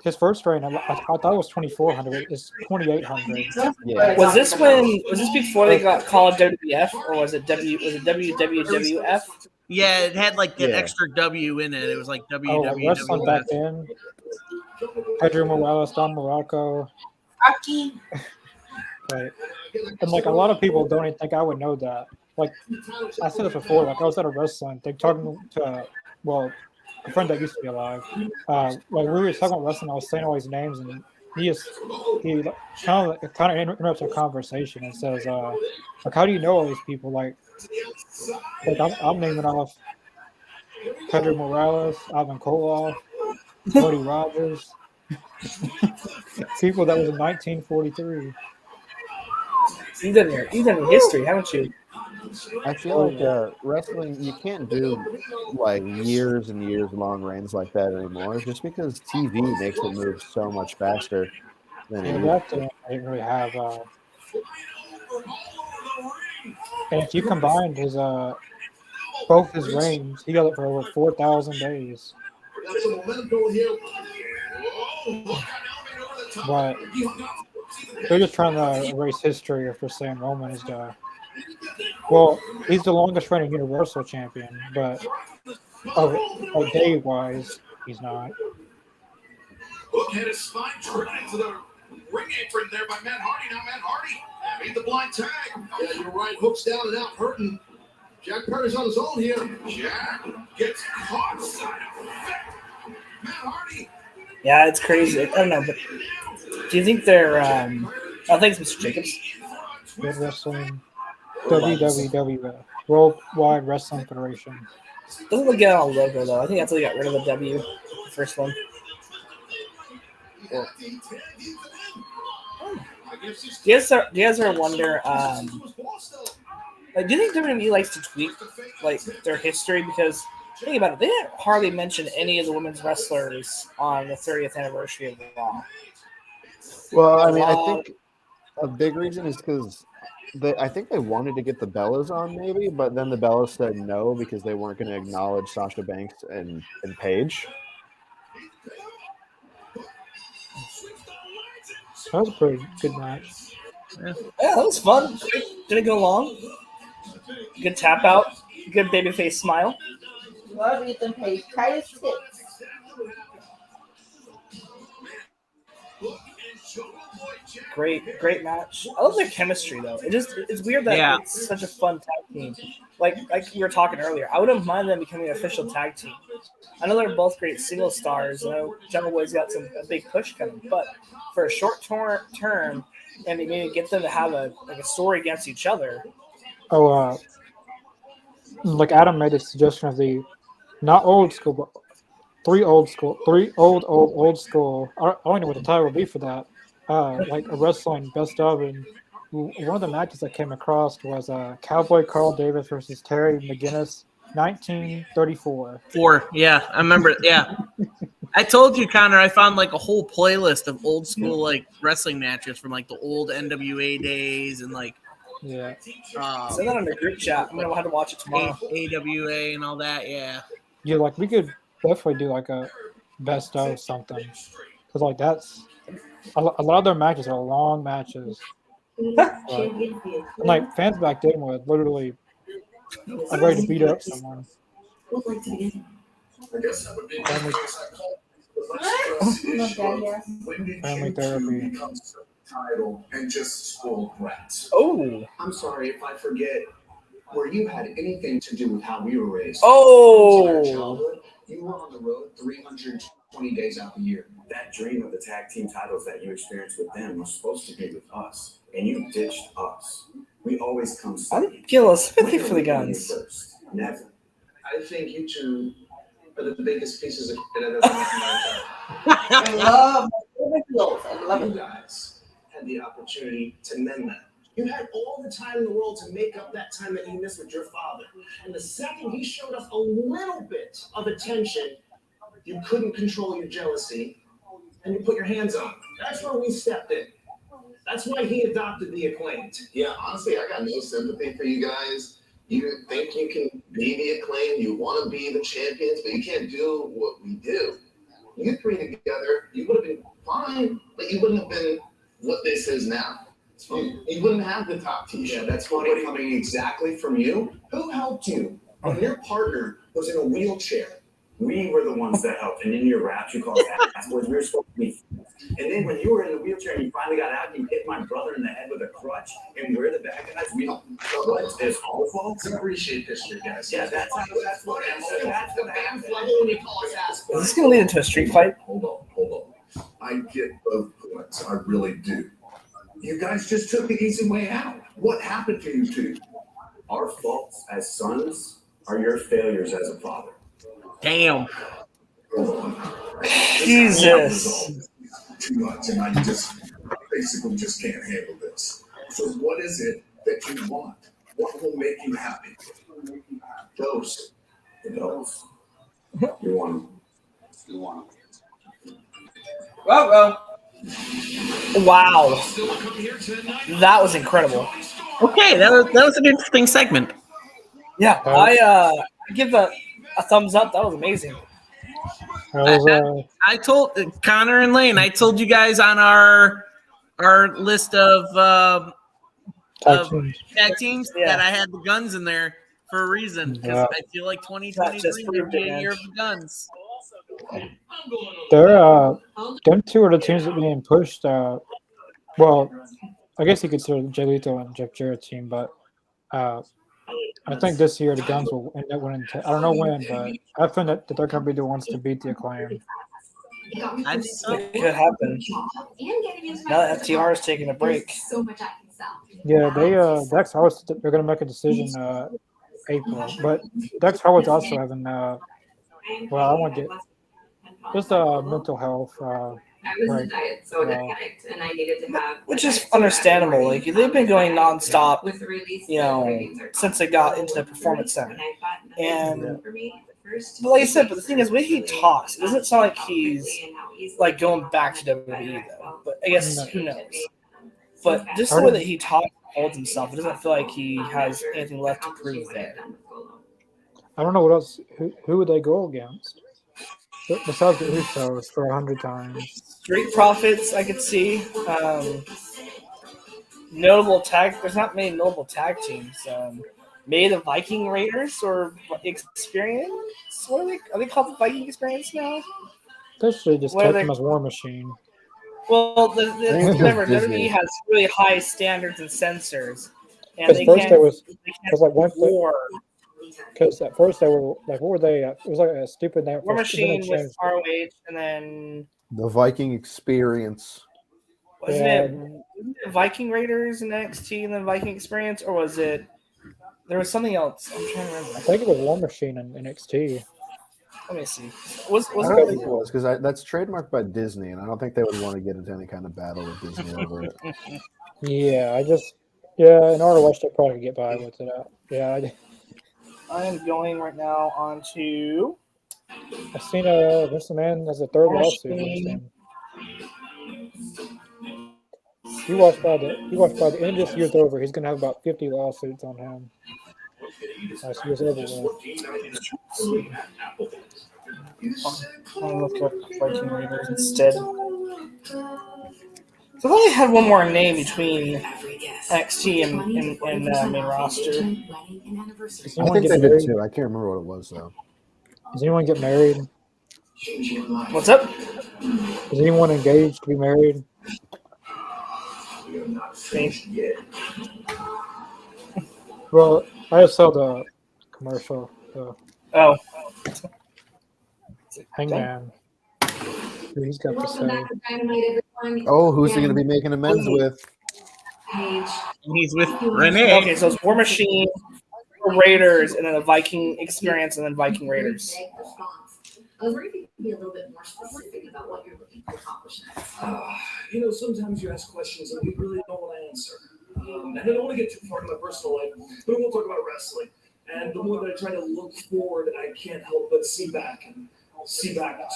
His first reign, I thought it was 2,400. It's 2,800. Yeah. Was this before they got called WWF or was it WWF? Yeah, it had the extra W in it. It was WWF. Wrestling back then. Pedro Morales, Don Morocco. Aki. Right. And a lot of people don't even think I would know that. I said this before. I was at a wrestling thing talking to a friend that used to be alive. We were talking about wrestling. I was saying all these names, and he kind of interrupts our conversation and says, how do you know all these people? I'm naming off Pedro Morales, Ivan Koloff, Cody Rogers, people that was in 1943. You've done history, haven't you? I feel like wrestling, you can't do years and years long reigns like that anymore, just because TV makes it move so much faster than it used to. I didn't really have. And if you combined both his reigns, he got it for over 4,000 days. But they're just trying to erase history after saying Roman is the he's the longest reigning Universal Champion, but like day wise, he's not. Hook had his spine right to the ring apron there by Matt Hardy. Now Matt Hardy made the blind tag. Yeah, you're right. Hook's down and out hurting. Jack Perry's on his own here. Jack gets caught. Side effect. Matt Hardy. Yeah, it's crazy. I don't know, but do you think they're? I think it's Mr. Jacobs. Good Wrestling, WWW, Worldwide Wrestling Federation. Doesn't look good on a logo though. I think that's why they got rid of the W, the first one. Cool. Do you guys ever wonder? Like, do you think WWE likes to tweak like their history? Because think about it, they didn't hardly mention any of the women's wrestlers on the 30th anniversary of Raw. Well, I mean, I think a big reason is because I think they wanted to get the Bellas on maybe, but then the Bellas said no because they weren't going to acknowledge Sasha Banks and Paige. That was a pretty good match. Yeah, that was fun. Didn't go long. Good tap out. Good babyface smile. Love Ethan Page. Titus tits. Great match. I love their chemistry though. It's weird that it's such a fun tag team. Like we were talking earlier, I wouldn't mind them becoming an official tag team. I know they're both great single stars. I know Jungle Boy's got a big push coming, but for a short term, and maybe get them to have a story against each other. Oh, like Adam made a suggestion of the not old school, but three old school. I don't know what the title would be for that. Like a wrestling best of, and one of the matches that came across was Cowboy Carl Davis versus Terry McGinnis, 1934. Yeah, I remember it. Yeah. I told you, Connor, I found like a whole playlist of old school like wrestling matches from like the old NWA days and like send that on the group chat. I'm gonna have to watch it tomorrow. AWA and all that. Yeah, like we could definitely do like a best of something because like that's a lot of their matches are long matches. And, like fans back then were literally ready to beat up someone. Family therapy. Title and just spoiled brats. Oh, I'm sorry if I forget where you had anything to do with how we were raised. Oh, you were on the road 320 days out the year. That dream of the tag team titles that you experienced with them was supposed to be with us, and you ditched us. We always come second. I'm feeling sympathy for the guns. First. Never. I think you two are the biggest pieces of I love you guys had the opportunity to mend that. You had all the time in the world to make up that time that you missed with your father. And the second he showed us a little bit of attention, you couldn't control your jealousy and you put your hands on him. That's where we stepped in. That's why he adopted the Acclaimed. Yeah, honestly, I got no sympathy for you guys. You think you can be the Acclaimed, you want to be the champions, but you can't do what we do. You three together, you would have been fine, but you wouldn't have been what this is now. You wouldn't have the top t-shirt. Yeah, that's funny coming exactly from you. Who helped you when your partner was in a wheelchair? We were the ones that helped, and in your raps, you called us assboys. We were supposed to be. And then when you were in the wheelchair and you finally got out, and you hit my brother in the head with a crutch, and we're the bad guys. We don't. What? It's all fault. Appreciate history, guys. Yeah, that's what that's the band level when you call us assholes. Is this gonna lead into a street fight? Hold on. I get both points. I really do. You guys just took the easy way out. What happened to you two? Our faults as sons are your failures as a father. damn. Jesus. Too much, and I basically just can't handle this. So what is it that you want? What will make you happy? Those. Those. You want Wow. That was incredible. Okay, that was an interesting segment. Yeah, I give a thumbs up. That was amazing. That was I told Connor and Lane. I told you guys on our list of tag teams. tag teams Yeah. that I had the guns in there for a reason because Yeah. I feel like That just 2023 would proved be it, a man. year of the guns. They're them two are the teams that are being pushed. Well, I guess you could consider Jay Lethal and Jeff Jarrett's team, but I think this year the Guns will end up winning. I don't know when, but I think that they're going to be the ones to beat the Acclaim. I think so. It could happen. Now that FTR is taking a break. Yeah, they Dex Howard's they're going to make a decision April, but Dex Howard's also having well, I want to get just mental health. I was Right. a diet soda addict, and I needed to have. Which is understandable. Like they've been going nonstop, with the release, you know, the ratings are since they got into the performance center. I thought And for me, the first but like I said, but the thing is, when he talks, it doesn't sound like he's like going back to WWE though. But I guess who knows? But just the way that he talks, holds himself, it doesn't feel like he has anything left to prove there. I don't know what else. Who would they go against? Besides the Usos for 100 times. Street Profits, I could see. Notable tag. There's not many notable tag teams. Maybe the Viking Raiders or Experience. What are they called? The Viking Experience now? They should just What are take they- them as War Machine. Well, remember Disney. WWE has really high standards and censors, and Because they first can't. there was They because like one war. because at first they were like what were they? It was like a stupid name. War first, and then Machine they was changed ROH, and then The Viking Experience. wasn't Yeah. it Viking Raiders and NXT and then Viking Experience, or was it? There was something else. I'm trying to remember. I think it was War Machine in NXT. Let me see. Was I don't it? think it was because that's trademarked by Disney, and I don't think they would want to get into any kind of battle with Disney over it. Yeah, in order to watch they probably get by with it. Yeah, I am going right now on to. I've seen this man has a third War lawsuit against Machine. him. He watched by the end of this year's over. He's gonna have about 50 lawsuits on him. Last year's over with. I'll look up Viking Raiders instead. So I thought they had one more name between NXT and main roster. Does I anyone think get they did married? too. I can't remember what it was though. Does anyone get married? What's up? Is anyone engaged to be married? Well, I just saw the commercial. Oh, Hangman. He's got to Welcome say. back to Dynamite, everyone. Oh, who's he going to be making amends with? Paige. And he's with Renee. okay. So it's War Machine, Raiders, and then the Viking Experience, and then Viking Raiders. I was wondering if you could be a little bit more specific about what you're looking to accomplish next. Sometimes you ask questions and we really don't want to answer. And I don't want to get too far into my personal life, but I will talk about wrestling. And the more that I try to look forward, I can't help but see back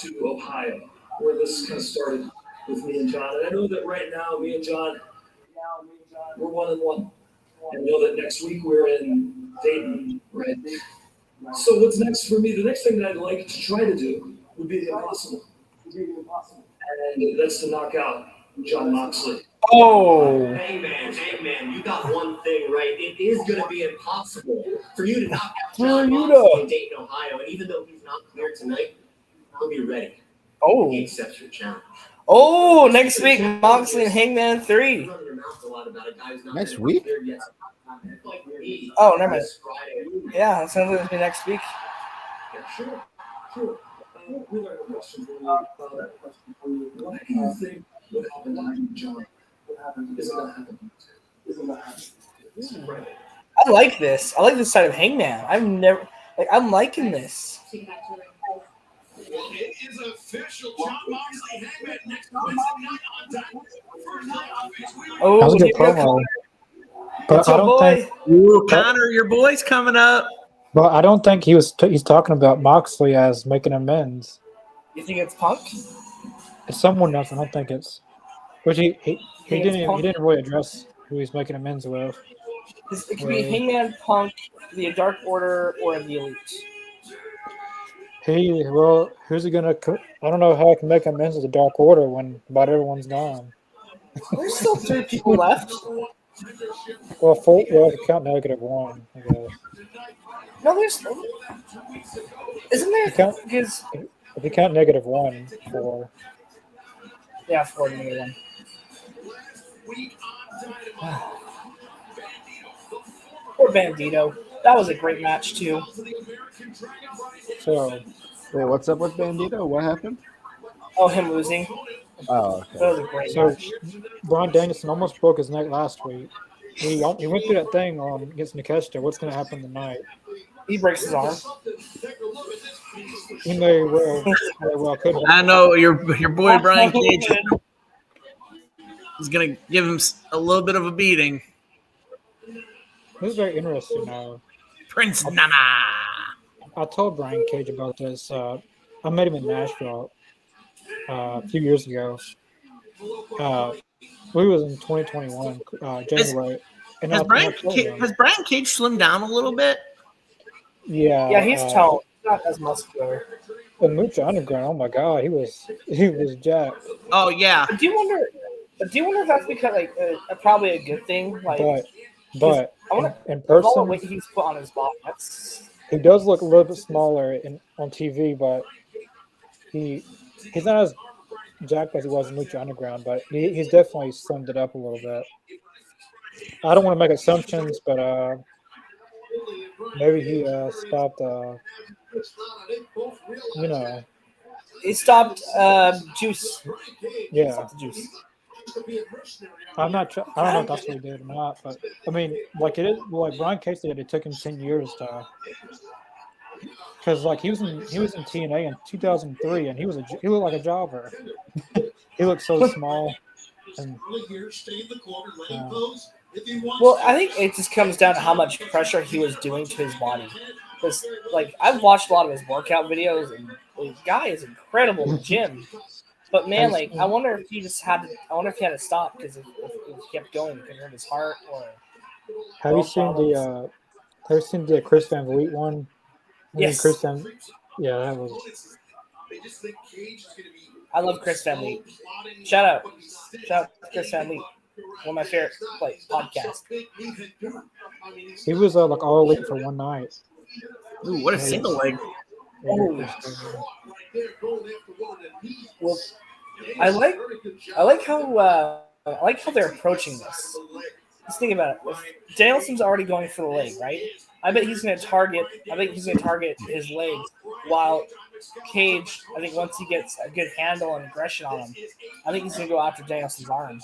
to Ohio, where this kind of started with me and John. And I know that right now, me and John, we're 1-1. And I know that next week we're in Dayton, right? So what's next for me? The next thing that I'd like to try to do would be the impossible. And that's to knock out John Moxley. Oh, Hey man, you got one thing right. It is going to be impossible for you to knock out John Moxley in Dayton, Ohio. And even though he's not clear tonight, he'll be ready. oh, He accepts your challenge. oh! Next week, Moxley and Hangman 3. You run your mouth a lot about a guy who's not Next been week? cleared yet. Like me, Oh, never mind. this Friday. Yeah, it sounds like it'll be next week. Yeah, sure. We learned a question from you. What do you think would happen to John? Is it going to happen? Right. I like this. I like this side of Hangman. I'm liking this. Well, it is official. John Moxley Hangman next Wednesday night on Dynamite. First night on Facebook. Oh, That was a good here we go, promo. Connor. But It's I your don't boy. think. Ooh, Connor, your boy's coming up. But I don't think he's talking about Moxley as making amends. You think it's Punk? It's someone else. I don't think it's. Which he Think it's didn't Punk? really address who he's making amends with. It could be Hangman, Punk, the Dark Order, or the Elite. Who's he gonna? I don't know how I can make amends to the Dark Order when about everyone's gone. There's still 3 people left. Well, four. Well, if you count -1, I guess. No, there's. Isn't If you there? count, Because if you count -1, 4. yeah, 41. Poor Bandito. That was a great match too. So, Wait, what's up with Bandito? What happened? Oh, him losing. Oh, That okay. was a great so match. Brian Danielson almost broke his neck last week. He went through that thing on against Nikesta. What's going to happen tonight? He breaks his arm. He may well could. I know your boy Brian Cage is going to give him a little bit of a beating. This is very interesting. Prince Nana. I told Brian Cage about this. I met him in Nashville a few years ago. We was in 2021 January. And Has I Brian told him, Cage slimmed down a little bit? yeah, He's tall. Not as muscular. The Mucha Underground. Oh my God, he was jacked. Oh yeah. Do you wonder if that's because probably a good thing? But in all the person, weight he's put on his body. he does look a little bit smaller on TV, but he's not as jacked as he was in Lucha Underground, but he's definitely summed it up a little bit. I don't want to make assumptions, but maybe he stopped. He stopped juice. Yeah. Stopped the juice. I don't know if that's what he did or not, but I mean, like Brian Cage did. It took him 10 years to, because he was in TNA in 2003, and he looked like a jobber. He looked so small. And, well, I think it just comes down to how much pressure he was doing to his body. Because I've watched a lot of his workout videos, and the guy is incredible in the gym. But man, I wonder if he had to stop because if he kept going, it could hurt his heart or. Have you seen the Chris Van Vliet one? Yes. Yeah, that was. I love Chris Van Vliet. Shout out to Chris Van Vliet. One of my favorite podcasts. He was all elite for one night. Ooh, what a single leg! Well, I like how they're approaching this. Just think about it. If Danielson's already going for the leg, right? I bet he's going to target his legs, while Cage, I think once he gets a good handle and aggression on him, I think he's going to go after Danielson's arms.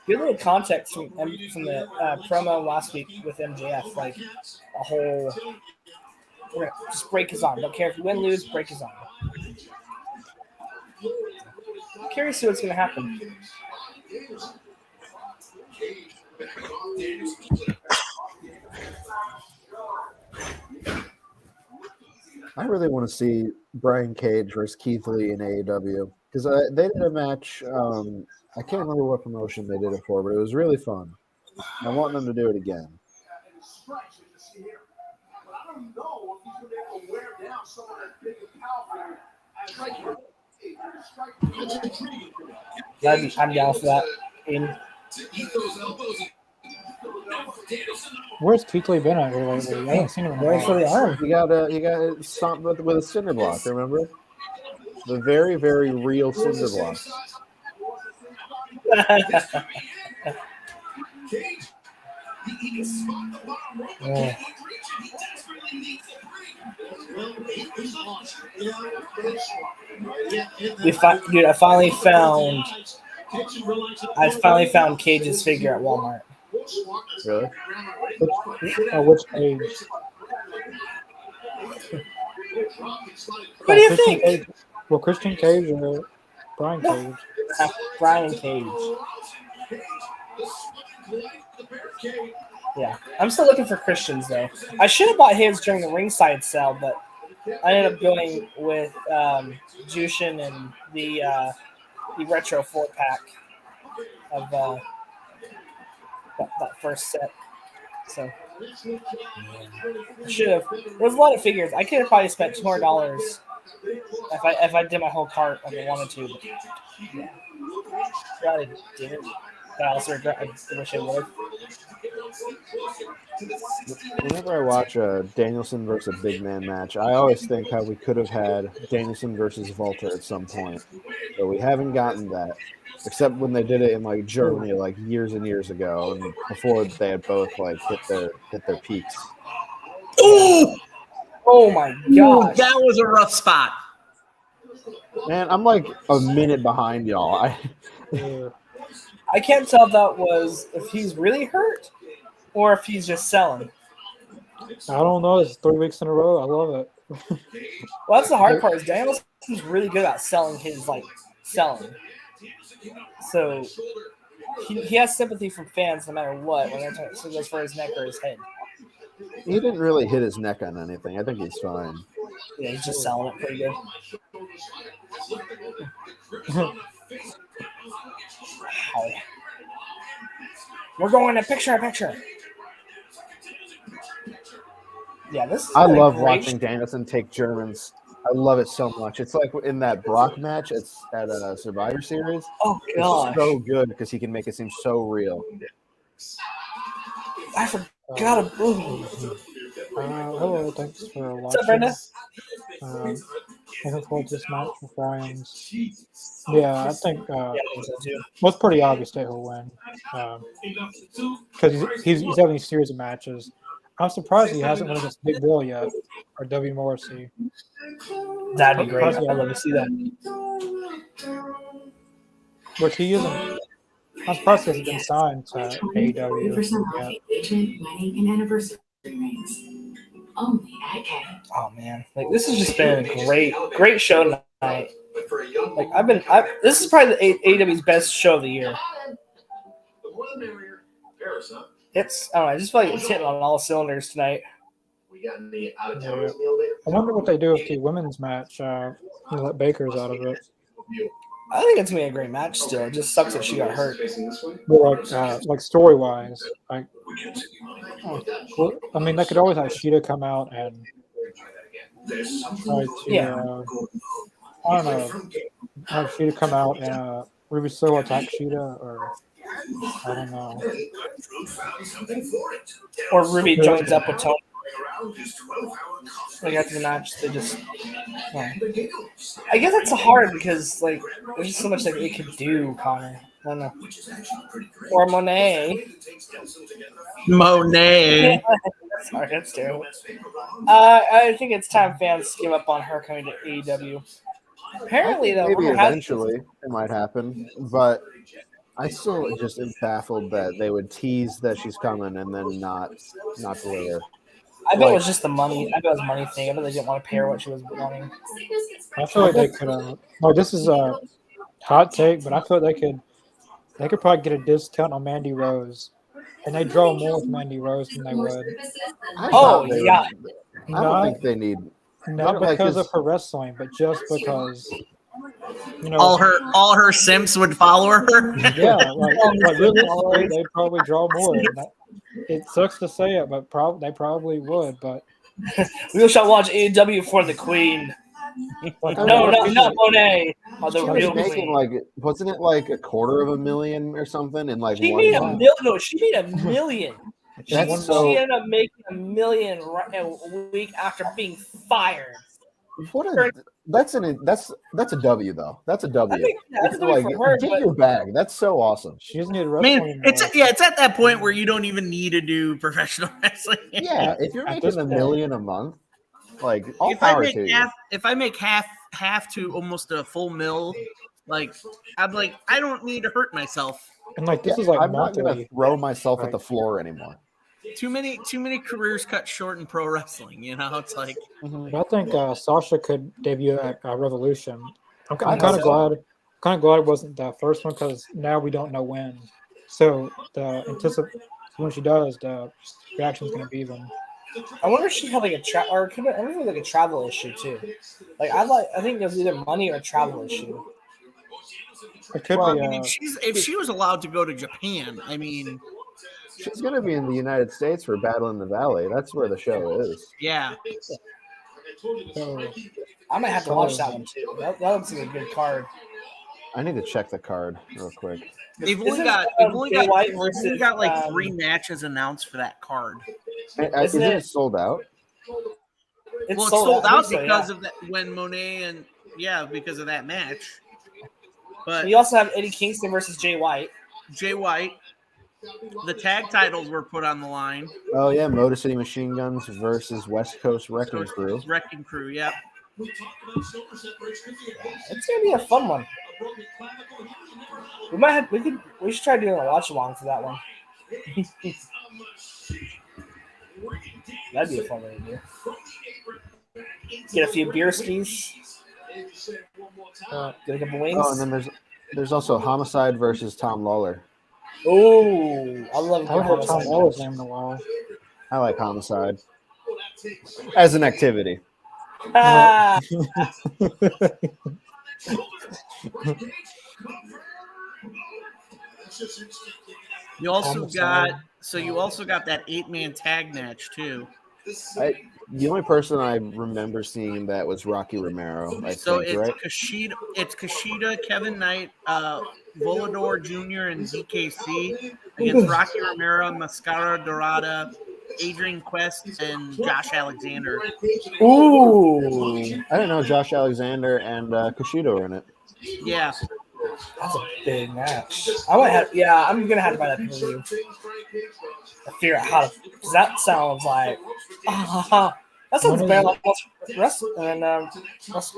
Good little context from the promo last week with MJF, a whole. We're gonna just break his arm. Don't care if you win, lose, break his arm. I'm curious to see what's going to happen. I really want to see Brian Cage versus Keith Lee in AEW because they did a match. I can't remember what promotion they did it for, but it was really fun. I want them to do it again. I'm down for that. Where's Keith Lee been at here lately? I haven't seen him in a Going while. for the arm. He got stomped with a cinder block. Remember the very, very real cinder block. I finally found Cage's figure at Walmart. Really? Which Cage? What do you think? Cage? Well, Christian Cage or Brian Cage? Brian Cage. Yeah, I'm still looking for Christians though. I should have bought his during the ringside sale, but I ended up going with Jushin and the retro 4-pack of that first set. So Should have. There's a lot of figures. I could have probably spent $200 if I did my whole cart like I wanted to. But yeah, glad I didn't. But I also regret. I wish I would have. Whenever I watch a Danielson versus a big man match, I always think how we could have had Danielson versus Volter at some point, but we haven't gotten that. Except when they did it in like Germany, like years and years ago, and before they had both like hit their peaks. Ooh, Oh my gosh! that was a rough spot. Man, I'm like a minute behind y'all. I can't tell if that was if he's really hurt or if he's just selling. I don't know. It's 3 weeks in a row. I love it. Well, that's the hard part. Is Danielson's really good at selling his selling. So he has sympathy from fans no matter what when they're talking, so it goes for his neck or his head. He didn't really hit his neck on anything. I think he's fine. Yeah, he's just selling it pretty good. Wow. We're going to picture. Yeah, this is I been a love great watching Danielson take Germans. I love it so much. It's like in that Brock match at a Survivor Series. Oh It's gosh, so good because he can make it seem so real. I forgot a movie. Hello, thanks for watching. What's up, Brenda? Looking forward to this match with Ryan's. Yeah, I think Yeah, I think so too. well, it's pretty obvious that he'll win because he's having these series of matches. I'm surprised he hasn't won against Big Bill yet or W. Morrissey. That'd be great. I'd love to see that. Which he isn't. I'm surprised he hasn't been signed to AEW. Engagement, wedding, and anniversary rings. Only at K. Oh man, like this has just been a great show tonight. Like this is probably the AEW's best show of the year. It's I don't know. I just feel like it's hitting on all cylinders tonight. We got any out of Yeah. towners meal day? I wonder what they do with the women's match. Let Baker's out of it. I think it's gonna be a great match. Still, it just sucks that she got hurt. But like story wise, like well, I mean, they could always have Sheeta come out and try to. Yeah. I don't know. Have Sheeta come out and Ruby Soho attack Sheeta, or I don't know. Or Ruby joins up with Tony. Like after the match, they just. Yeah. I guess that's hard because like there's just so much that it could do, Connor. I don't know. Or Monet. Monet. Sorry, that's terrible. I think it's time fans give up on her coming to AEW. Apparently, though, Maybe rumor has eventually it might happen, but I still just am baffled that they would tease that she's coming and then not deliver. I bet it was just the money. I bet it was a money thing. I bet they didn't want to pay her what she was wanting. I feel like they could. Well, this is a hot take, but I feel like they could probably get a discount on Mandy Rose, and they draw more with Mandy Rose than they would. Oh yeah. I don't think they need. Not because of her wrestling, but just because all her simps would follow her. Yeah, like realistically, they'd probably draw more. It sucks to say it, but they probably would. But we shall watch AEW for the Queen. No, not Monet. The real Queen. Like, wasn't it like $250,000 or something? In like she one made a month? million. No, she made $1 million. She ended up making $1 million a week after being fired. That's a W though. That's a W. That's a W for her, get your bag. That's so awesome. She doesn't need wrestling. Man, it's at that point where you don't even need to do professional wrestling. Yeah, if you're making $1 million a month, like if I make half to almost a full mill, like I'm like I don't need to hurt myself. And like this is like I'm not gonna throw myself at the floor anymore. Too many careers cut short in pro wrestling. You know, it's like. But I think Sasha could debut at Revolution. I'm kind of glad. It wasn't the first one because now we don't know when. So when she does, the reaction's going to be them. I wonder if she had like I wonder if it was like a travel issue too. Like I think there's either money or a travel issue. It could Well, be. I mean, if she was allowed to go to Japan, I mean, She's going to be in the United States for Battle in the Valley. That's where the show is. Yeah. So, I might have to watch that one too. That looks like a good card. I need to check the card real quick. They've Isn't only Jay White got like versus, 3 matches announced for that card. Isn't it sold out? It's Well, it's sold sold out out because of that when Monet and because of that match. But you also have Eddie Kingston versus Jay White. Jay White, the tag titles were put on the line. Oh yeah, Motor City Machine Guns versus West Coast Wrecking Crew. Wrecking Crew, yeah. It's gonna be a fun one. We should try doing a watch along for that one. That'd be a fun one to do. Get a few beer skis. Get a couple wings. Oh, and then there's also Homicide versus Tom Lawler. Oh, I love I haven't heard Tom Lawler's name in a while. I like Homicide as an activity. Ah, You also Homicide. got that 8-man tag match too. The only person I remember seeing that was Rocky Romero. So it's right? Kushida, Kevin Knight, Volador Jr. and ZKC against Rocky Romero, Mascara Dorada, Adrian Quest, and Josh Alexander. ooh, I didn't know Josh Alexander and Kushida were in it. Yeah. that's a big match. I'm gonna have to buy that pay-per-view. I figure out how to. Cause that sounds like. That sounds better like Wrestle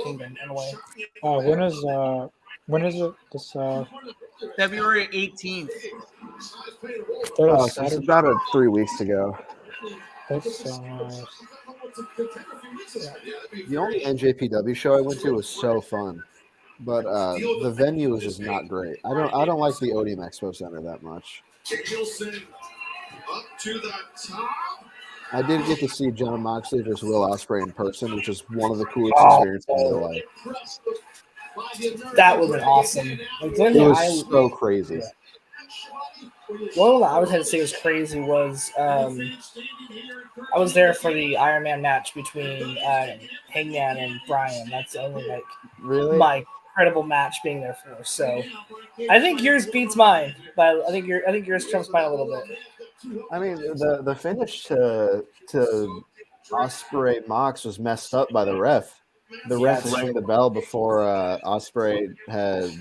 Kingdom in a way. When is it? This February 18th. Oh, so it's about 3 weeks ago. That's The only NJPW show I went to was so fun, but the venue was just not great. I don't like the Odeum Expo Center that much. Up to the top. I did get to see John Moxley versus Will Ospreay in person, which was one of the coolest experiences of my life. That would have been awesome. Like, It was so crazy. One that I was had to say was crazy was I was there for the Iron Man match between Hangman and Bryan. That's the only my incredible match being there for. So I think yours beats mine, but I think yours trumps mine a little bit. I mean, the finish to Ospreay Mox was messed up by the ref. The ref rang the bell before Ospreay had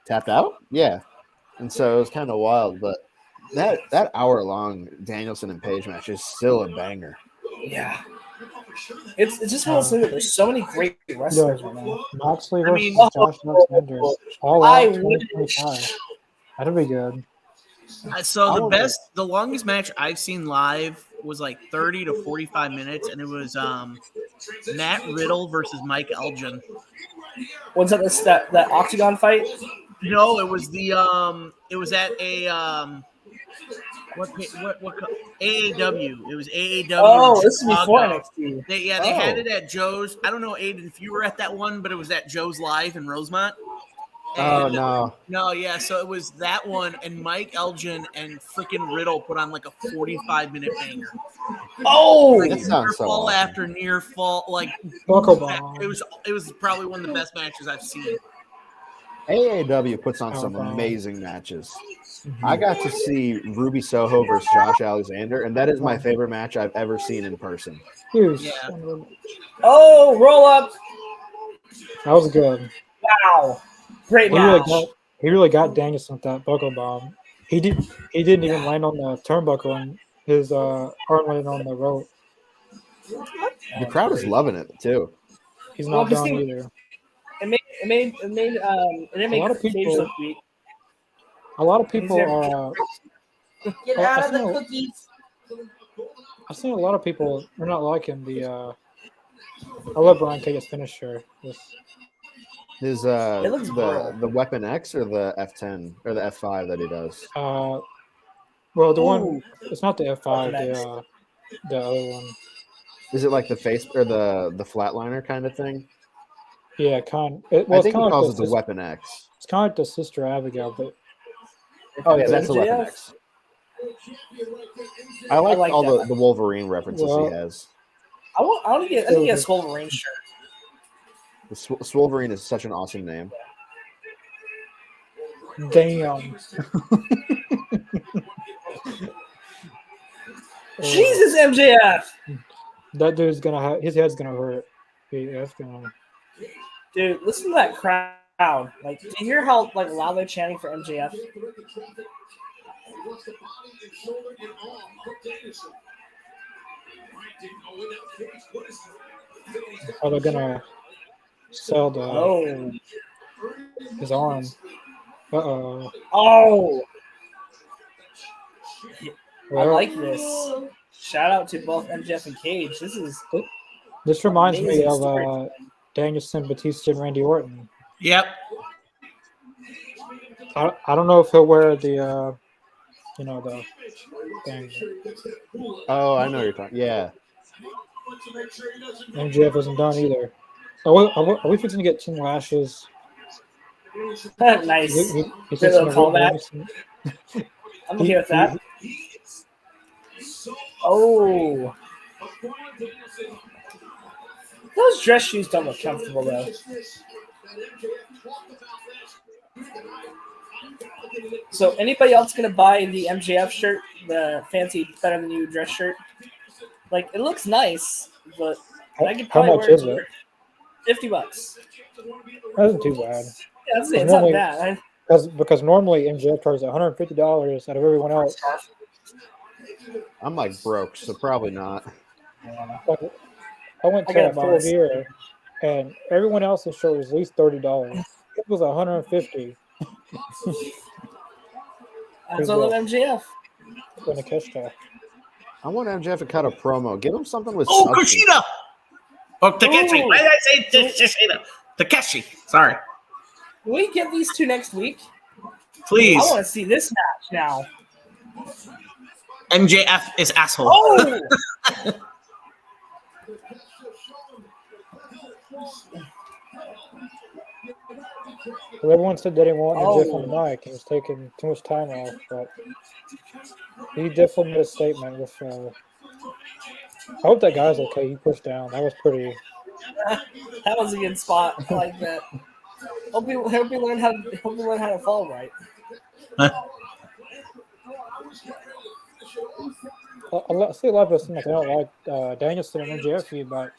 tapped out. Yeah, and so it was kind of wild. But that hour-long Danielson and Page match is still a banger. Yeah, it's just one of those things that there's so many great wrestlers right now. Moxley versus Josh Alexander. All out 2025. That'd be good. So the longest match I've seen live was like 30 to 45 minutes, and it was Matt Riddle versus Mike Elgin. Was that Octagon fight? No, it was at a what AEW. It was AEW. Oh, this is before NXT. They had it at Joe's. I don't know, Aiden, if you were at that one, but it was at Joe's Live in Rosemont. Oh, no. No, yeah. So it was that one, and Mike Elgin and freaking Riddle put on like a 45-minute banger. Oh, like that sounds so fall awesome. after near fall, like Buckle bomb. it was probably one of the best matches I've seen. AEW puts on some amazing matches. I got to see Ruby Soho versus Josh Alexander, and that is my favorite match I've ever seen in person. Yeah. Oh, roll up. That was good. Wow. Great match. He really got Danielson with that buckle bomb. He didn't even land on the turnbuckle, and his arm landed on the rope. The crowd is loving it too. He's not done either. It made A lot of Cage people- look weak. A lot of people are. Get out of the cookies. I've seen a lot of people are not liking the. I love Brian Cage's finisher. His looks the Weapon X or the F10 or the F5 that he does. Well, the one it's not the F5, the other one. Is it like the face or the flatliner kind of thing? Yeah, I think he calls it the Weapon X. It's kind of like the Sister Abigail, but Oh yeah, that's the Weapon X. I like all that. the Wolverine references Well, he has. I want to get. I think he has a Wolverine shirt. The Swolverine is such an awesome name. damn. Jesus, MJF. That dude's gonna have his head's gonna hurt. That's gonna. Dude, listen to that crowd. Like, do you hear how like loud they're chanting for MJF? Are they gonna sell the his arm? Oh. Oh, Well, I like this. Shout out to both MJF and Cage. This reminds me amazing of story. Danielson, Batista, and Randy Orton. Yep. I don't know if he'll wear the the thing. Oh, I know what you're talking. Yeah. MJF isn't done either. Are we fixing to get Tim Lashes? Nice. He's Good fixing little to callback. I'm okay with that. Oh. Those dress shoes don't look comfortable, though. So, anybody else going to buy the MJF shirt, the fancy Better Than You dress shirt? Like, it looks nice, but I could How probably much wear is it? $50. That isn't too bad. Yeah, it's not bad. Because normally MJF charges $150 out of everyone else. I'm like broke, so probably not. Like, I went to a full beer, and everyone else's shirt was at least $30. It was $150. That's all of MJF. Gonna catch that. I want MJF to cut a promo. Give him something with substance. Kushida! Oh, Takeshi. Ooh. Why did I say Kushida? Takeshi. Sorry. Can we get these two next week? Please. I want to see this match now. MJF is asshole. Oh! Well, everyone said they didn't want MJF on the mic. He was taking too much time off, but he definitely made a statement with. I hope that guy's okay. He pushed down. That was pretty. That was a good spot. I like that. Hope we learn how to fall right. I see a lot of us like they don't like Danielson and MJF feud, but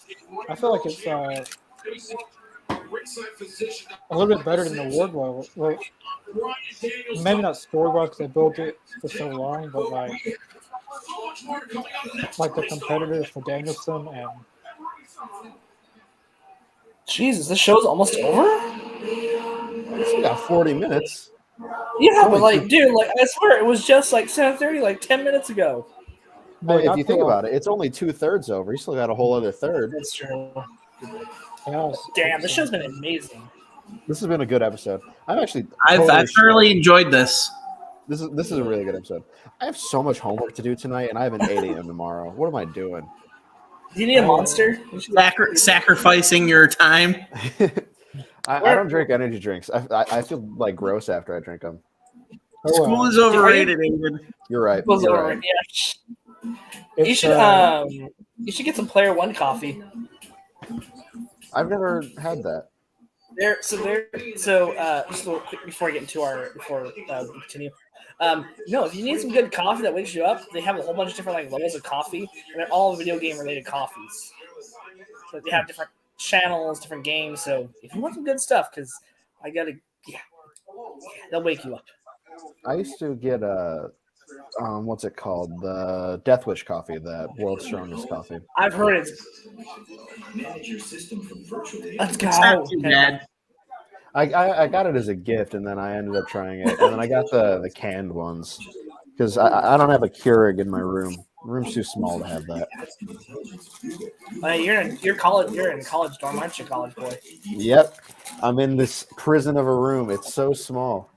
I feel like it's a little bit better than the Wardlow. Well, maybe not story-wise because they built it for so long, but like the competitors for Danielson and. Jesus, this show's almost over? We got 40 minutes. Yeah, but dude, I swear it was just 7:30, 10 minutes ago. Well, if you think about it, it's only 2/3 over. You still got a whole other third. That's true. Yeah, damn, this show's been amazing. This has been a good episode. I've thoroughly enjoyed this. This is a really good episode. I have so much homework to do tonight, and I have an 8 a.m. tomorrow. What am I doing? Do you need a monster? Sacrificing your time. I don't drink energy drinks. I feel gross after I drink them. School is overrated, David. You're right. School's You're overrated. right. Yeah. You should get some Player One coffee. I've never had that. Just a little quick before I get into we continue. If you need some good coffee that wakes you up, they have a whole bunch of different levels of coffee, and they're all video game related coffees. So they have different channels, different games. So if you want some good stuff, because they'll wake you up. I used to get what's it called? The Death Wish coffee, that world's strongest coffee. I've heard it. Manage your system from virtual data. Let's go. It's not too bad. I got it as a gift, and then I ended up trying it, and then I got the canned ones because I don't have a Keurig in my room. The room's too small to have that. You're in college dorm, aren't you, college boy? Yep, I'm in this prison of a room. It's so small.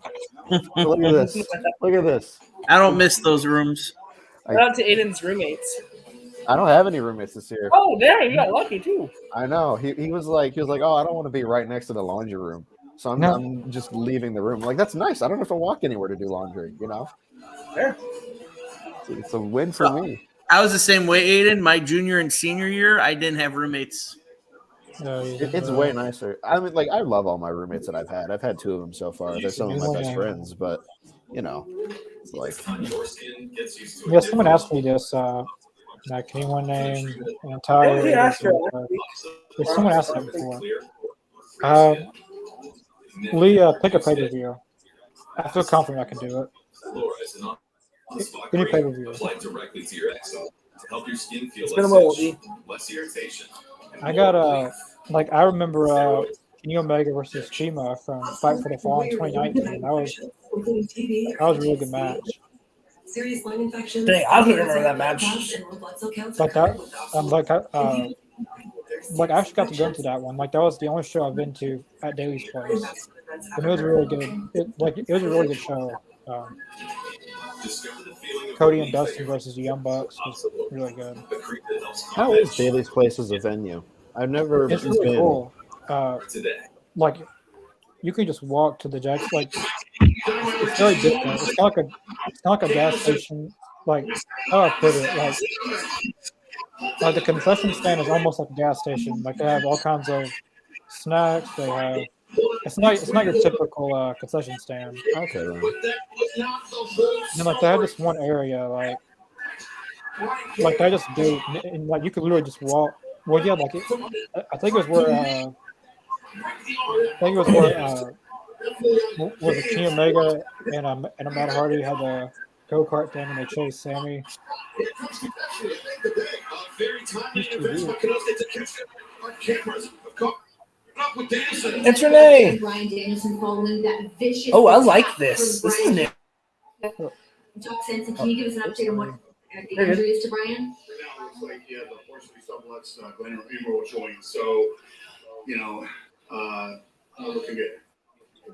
Look at this. Look at this. I don't miss those rooms. Shout out to Aiden's roommates. I don't have any roommates this year. Oh, damn, you got lucky too. I know. He was like, oh, I don't want to be right next to the laundry room, so I'm just leaving the room. I'm like, that's nice. I don't have to walk anywhere to do laundry. Fair. It's a win for me. I was the same way, Aiden. My junior and senior year, I didn't have roommates. It's way nicer. I mean, like, I love all my roommates that I've had. I've had 2 of them so far. They're some of my best friends, but it's like. Yeah, someone asked me this. Can anyone name an entire? Yeah, sure. If someone asked that before. Lee, pick a pay-per-view. I feel confident I can do it. Any pay-per-view. It's been a while, Lee. I got I remember Kenny Omega versus Chima from Fight for the Fall in 2019. That was a really good match. Serious lung infections. Dang, I don't remember that match. Like that, I actually got to go to that one. Like that was the only show I've been to at Daly's Place, and it was really good. It was a really good show. Cody and Dustin versus the Young Bucks was really good. How is Daly's Place as a venue? I've never It's really been. cool. Like you can just walk to the Jacks. Like it's very different. It's not like a gas station. Like how I put it, like the concession stand is almost like a gas station. Like they have all kinds of snacks. They have. It's not your typical concession stand. Okay. Then. And like they had this one area like they just do, and like you could literally just walk. Well, yeah, like I think it was where was it Kenny Omega and a Matt Hardy had the go-kart thing and they chased Sammy. It's Renee. Brian Danielson following that vicious. Oh, I like this. This is new. Doc Sensen, can you give us an update on what the injury is to Brian? Now it looks like he has unfortunately subluxed Glenn Femoral joint, so not looking good.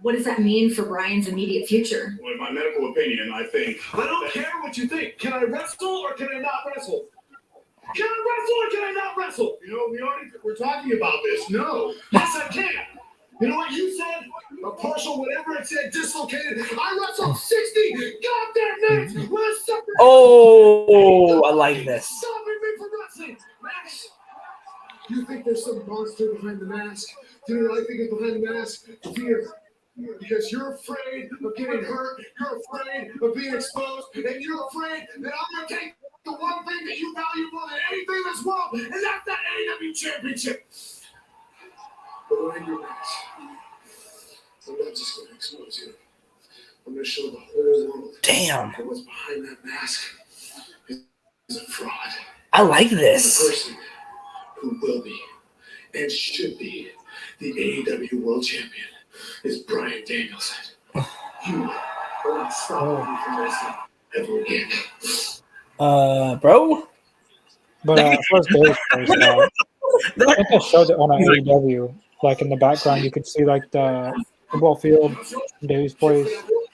What does that mean for Brian's immediate future? Well, in my medical opinion, I think. I don't care what you think. Can I wrestle or can I not wrestle? Can I wrestle or can I not wrestle? We're talking about this. No. Yes, I can. You know what you said? A partial, whatever it said, dislocated. I wrestled 60 goddamn minutes with a separate. Oh, I like this. Stopping me from wrestling. Max, you think there's some monster behind the mask? Do you know what I think is behind the mask? Fear. Because you're afraid of getting hurt, you're afraid of being exposed, and you're afraid that I'm going to take the one thing that you value more than anything in this world, and that's that AEW championship. Behind your mask, I'm not just going to expose you. I'm going to show the whole world. Damn. That what's behind that mask is a fraud. I like The this. person who will be and should be the AEW World Champion is Brian Danielson. You will not stop me from wrestling ever again. Bro? But as far as Daly's Place, I think I showed it on AEW. Like in the background, you could see like the football field, Daly's Place.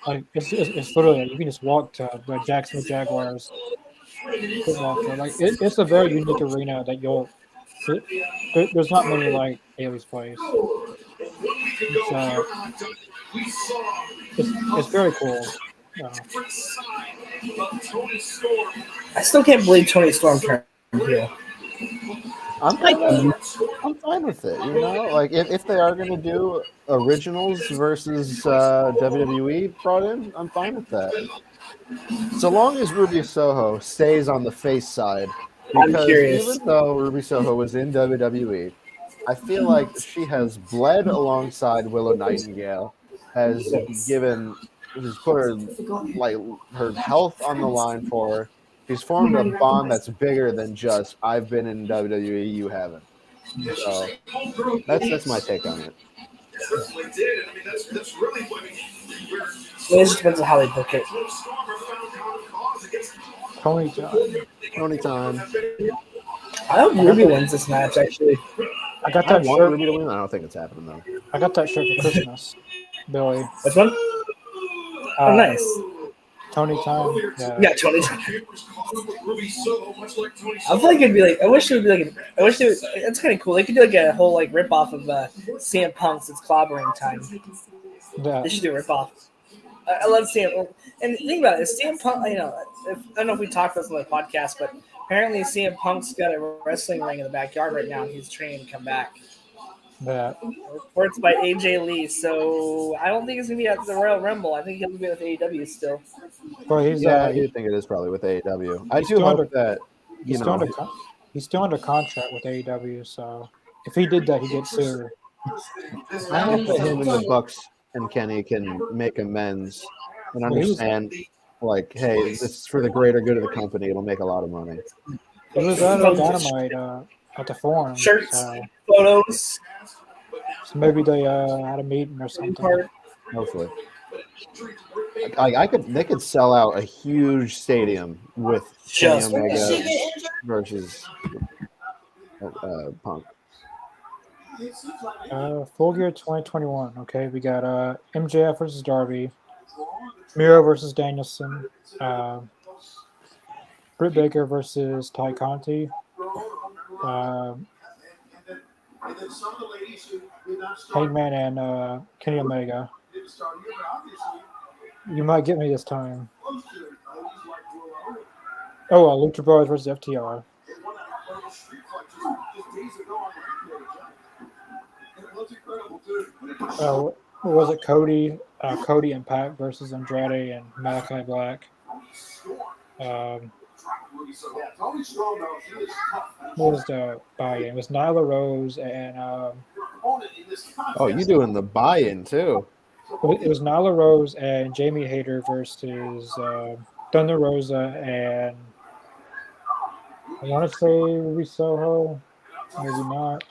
Like it's literally you can just walk to the Jacksonville Jaguars football field. Like it's a very unique arena that there's not many like Daly's Place. It's very cool. I still can't believe Tony Storm turned heel. I'm fine with it. Like if they are going to do originals versus WWE brought in, I'm fine with that. So long as Ruby Soho stays on the face side, because even though Ruby Soho was in WWE, I feel like she has bled alongside Willow Nightingale, has put her health on the line for her. She's formed a bond that's bigger than just I've been in WWE, you haven't. So that's my take on it. Certainly did. I mean, that's really what It just depends on how they book it. Tony time. I hope Ruby wins this match, actually. I got I that want shirt. Ruby to win. I don't think it's happening though. I got that shirt for Christmas, Billy. Which one? Oh, nice. Tony time. Yeah, Tony. I feel like it'd be like. I wish it would be like. It's kind of cool. They could do like a whole like rip off of CM Punk's It's Clobbering Time. Yeah. They should do a rip off. I love CM. And think about it, CM Punk. I don't know if we talked about this on the podcast, but apparently CM Punk's got a wrestling ring in the backyard right now, and he's training to come back. That Reports by AJ Lee, so I don't think it's gonna be at the Royal Rumble. I think he'll be with AEW still. well, he's Yeah, I do think it is probably with AEW. I he's do still hope under that he's still under he's still under contract with AEW. So if he did that, he gets sued. I hope that him and the Bucks and Kenny can make amends and Well, he was understand, like, hey, this is for the greater good of the company. It'll make a lot of money. he was at Dynamite at the Forum. Shirts, So photos. maybe they had a meeting or something. Hopefully, they could sell out a huge stadium with Kenny Just Omega versus Punk. Full Gear 2021. Okay, we got MJF versus Darby, Miro versus Danielson, Britt Baker versus Ty Conti, Hangman and Kenny Omega. You might get me this time. Oh, Lucha Brothers versus FTR. What was it? Cody and Pac versus Andrade and Malachi Black. What was the buy-in? It was Nyla Rose and Oh, you doing the buy-in too? it was Nyla Rose and Jamie Hayter versus Thunder Rosa and I want to say Ruby Soho, maybe not.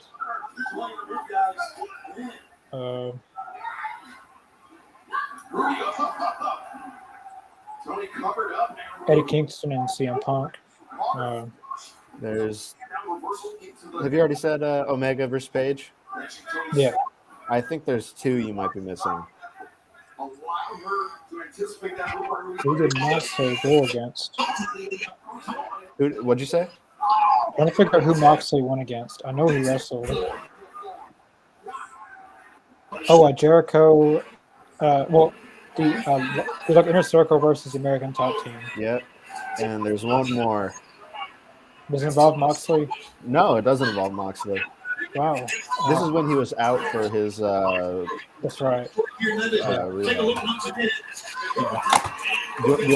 Eddie Kingston and CM Punk. Have you already said Omega versus Page? Yeah. I think there's two you might be missing. Who did Moxley go against? What'd you say? I want to figure out who Moxley won against. I know he wrestled. Oh, Jericho. There's like Inner Circle versus the American Top Team. Yep. And there's one more. Does it involve Moxley? No, it doesn't involve Moxley. Wow. This is when he was out for his. That's right. You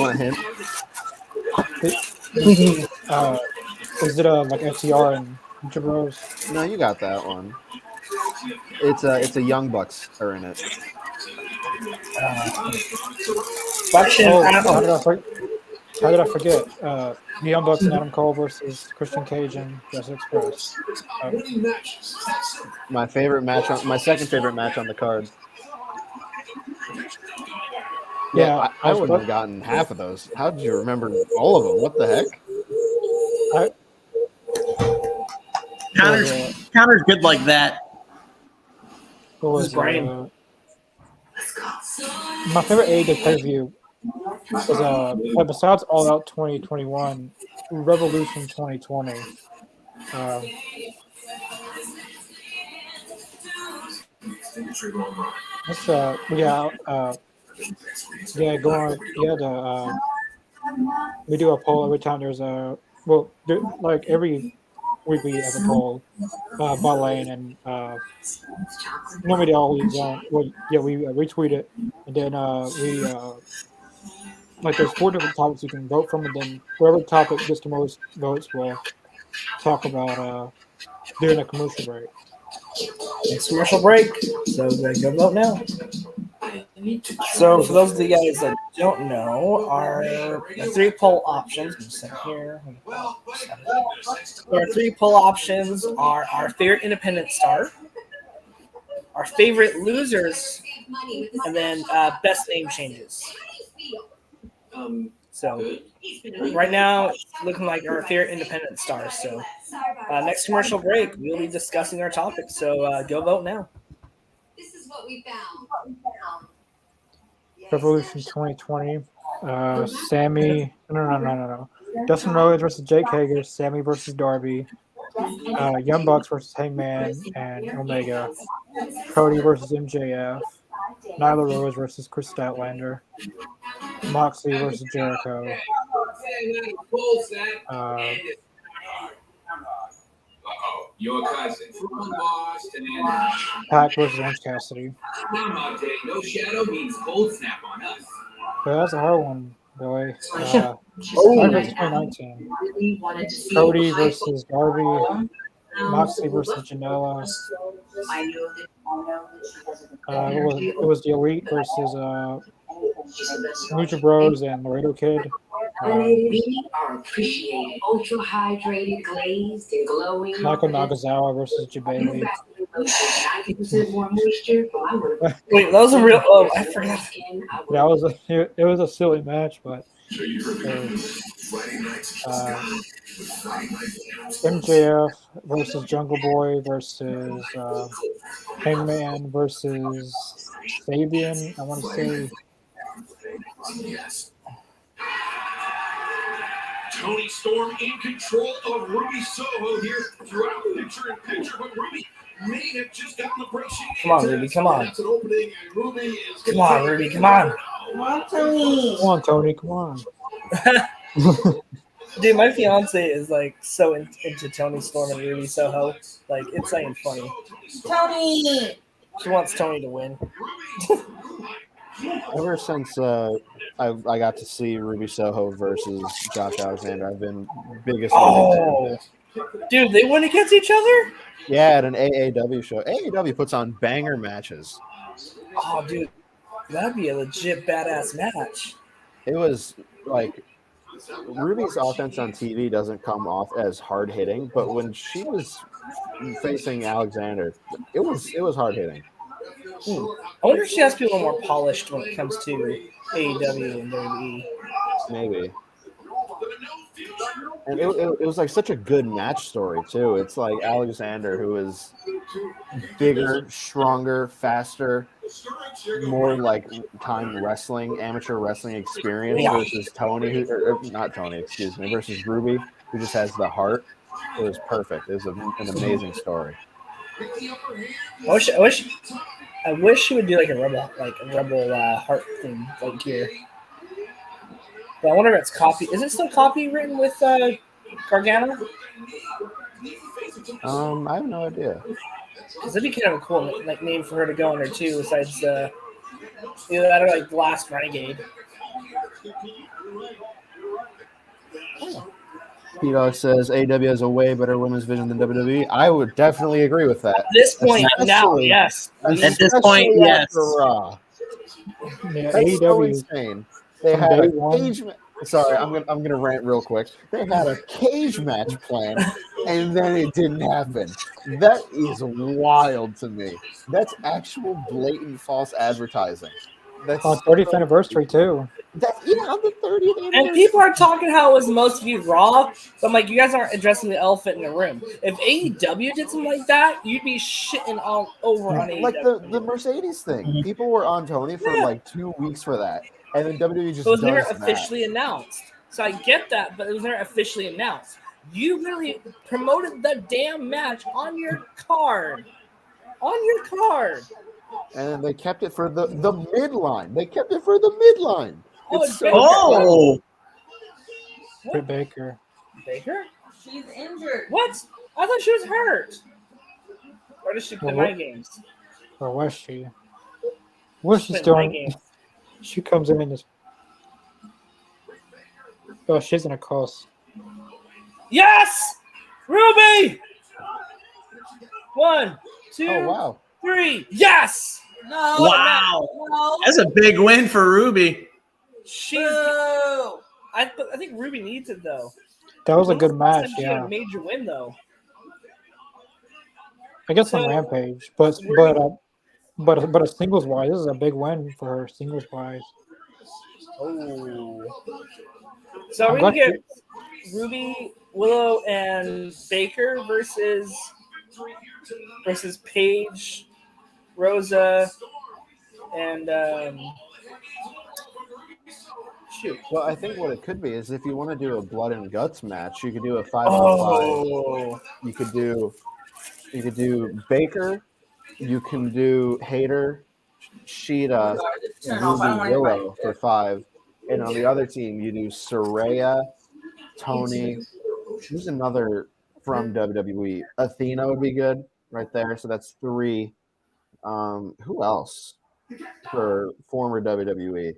want a hint? Is it like FTR and Lucha Bros? No, you got that one. It's a Young Bucks are in it. How did I forget? The Young Bucks and Adam Cole versus Christian Cage and Jurassic Express. My second favorite match on the card. Yeah, I wouldn't have gotten half of those. How did you remember all of them? What the heck? Counter's good like that. What was Brian? My favorite AEW pay-per-view was besides All Out 2021, Revolution 2020. We do a poll every time there's every week we have a poll by lane, and normally they always we retweet it, and then there's 4 different topics you can vote from, and then whoever topic gets the most votes will talk about during a commercial break. Next commercial break, so go vote now. So for those of you guys that don't know, our 3 poll options. Here. Our 3 poll options are our favorite independent star, our favorite losers, and then best name changes. So right now, it's looking like our favorite independent stars. So next commercial break, we'll be discussing our topics. So go vote now. This is what we found. Revolution 2020. Sammy. No. Dustin Rhodes versus Jake Hager. Sammy versus Darby. Young Bucks versus Hangman and Omega. Cody versus MJF. Nyla Rose versus Chris Statlander. Moxley versus Jericho. Your cousin from Boston. Pac versus Orange Cassidy. No shadow means cold snap on us. But that's a hard one, Billy. Oh. That's 2019. Really wanted to see Cody the high versus Darby. column. Moxley versus Janela. I know that It was the Elite versus she's the best. Lucha Bros and Laredo Kid. We are appreciated. Ultra hydrated, glazed, and glowing. Michael Nagasawa versus Jabali. 90% more moisture. Wait, that was a real. Oh, I forgot. It was a silly match, but MJF versus Jungle Boy versus Hangman versus Sabian. I want to say. Yes. Tony Storm in control of Ruby Soho here throughout picture in picture, but Ruby may have just gotten the break. Come on, Ruby, come on. That's an opening, and Ruby is Come on, Ruby, come on. Come on, Tony. Come on, Tony. Come on. Dude, my fiance is like so into Tony Storm and Ruby Soho. Like, it's not even funny. Tony. She wants Tony to win. Ever since I got to see Ruby Soho versus Josh Alexander, I've been biggest. Dude, they went against each other? Yeah, at an AAW show. AAW puts on banger matches. Oh, dude, that'd be a legit badass match. It was like Ruby's offense on TV doesn't come off as hard hitting, but when she was facing Alexander, it was hard hitting. I wonder if she has to be a little more polished when it comes to AEW and WWE. Maybe. And it was like such a good match story too. It's like Alexander, who is bigger, stronger, faster, more like time wrestling, amateur wrestling experience versus Tony, versus Ruby, who just has the heart. It was perfect. It was an amazing story. I wish she would do like a rebel heart thing like here. But I wonder if it's copy. Is it still copywritten with Gargano? I have no idea. Because that'd be kind of a cool like name for her to go under too. Besides either that or like Last Renegade. P-Dog says AEW has a way better women's vision than WWE. I would definitely agree with that. At this point now, yes. At this point, yes. Yeah, That's so AEW. insane. They From had day a one. cage. Sorry, I'm gonna rant real quick. They had a cage match plan, and then it didn't happen. That is wild to me. That's actual blatant false advertising. That's On 30th anniversary too. On the 30th anniversary. And people are talking how it was most viewed Raw, but I'm like, you guys aren't addressing the elephant in the room. If AEW did something like that, you'd be shitting all over on AEW. Like the Mercedes thing. People were on Tony for like 2 weeks for that. And then WWE just it was never does officially announced. So I get that, but it was never officially announced. You really promoted the damn match on your card. On your card. And then they kept it for the midline. They kept it for the midline. Britt Baker. Baker? She's injured. What? I thought she was hurt. Or does she play my games? Or was she? Was she Play still my in? games. She comes in and just. Oh, she's in a cost. Yes! Ruby! 1, 2, Oh, wow. 3. Yes! No. Wow. No. That's a big win for Ruby. She's. Boo. I think Ruby needs it though. That was a When good the last match, time she had yeah. a major win though. I guess on So, Rampage, but a singles wise, this is a big win for her singles wise. Oh. So are I'm we gonna glad get Ruby, Willow, and Baker versus Paige, Rosa, and shoot. Well, I think what it could be is if you want to do a blood and guts match, you could do a 5-on-5. You could do Baker. You can do Hayter, Sheeta, Turn off. I don't Ruby, want anybody. Willow for 5. And on the other team, you do Saraya, Tony. Who's another from WWE? Athena would be good right there. So that's 3. Who else for former WWE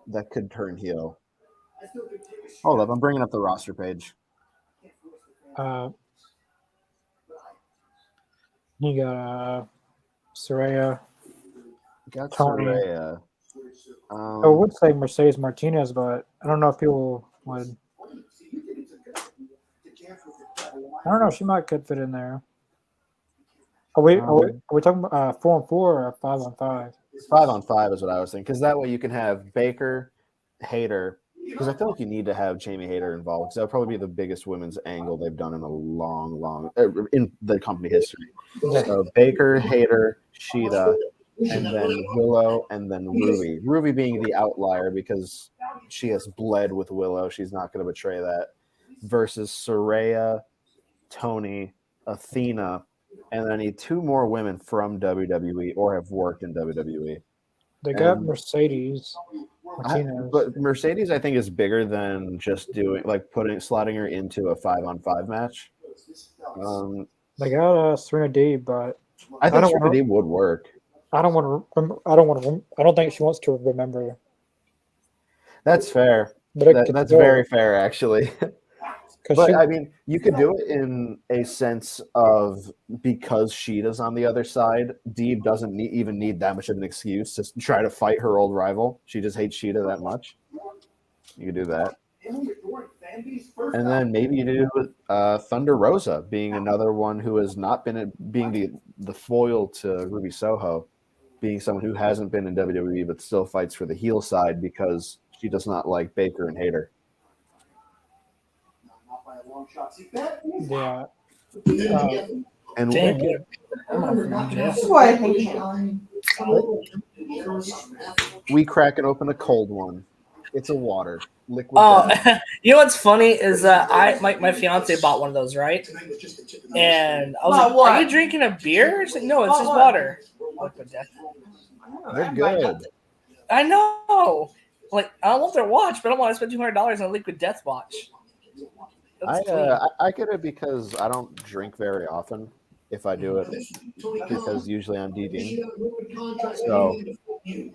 that could turn heel? Hold up, I'm bringing up the roster page. You got Saraya. Got Tony. Saraya. I would say Mercedes Martinez, but I don't know if people would. I don't know. She might could fit in there. Are we talking about 4-on-4 or 5-on-5? 5-on-5 is what I was thinking, because that way you can have Baker, Hayter, because I feel like you need to have Jamie Hayter involved, because that would probably be the biggest women's angle they've done in a long in the company history. So Baker, Hayter, Sheeta, and then Willow, and then Ruby. Ruby being the outlier because she has bled with Willow. She's not going to betray that. Versus Saraya, Tony, Athena, and then I need 2 more women from WWE or have worked in WWE. They got Mercedes Martinez. But Mercedes, I think, is bigger than just doing slotting her into a 5-on-5 match. They got Serena Deeb, but I think Serena Deeb would work. I don't think she wants to remember. That's fair. But that's very fair, actually. But I mean, you could do it in a sense of because Sheeta's on the other side, Deeb doesn't even need that much of an excuse to try to fight her old rival. She just hates Sheeta that much. You could do that. And then maybe you do Thunder Rosa being another one who has not been being the foil to Ruby Soho, being someone who hasn't been in WWE but still fights for the heel side because she does not like Baker and Hayter. Yeah. And we crack and open a cold one. It's a water. Liquid. You know what's funny is my fiance bought one of those, right? And I was like, "Are you drinking a beer?" She's like, "No, it's just water." They're good. I know. Like, I love their watch, but I don't want to spend $200 on a Liquid Death watch. I get it because I don't drink very often. If I do it, because usually I'm DDing. So,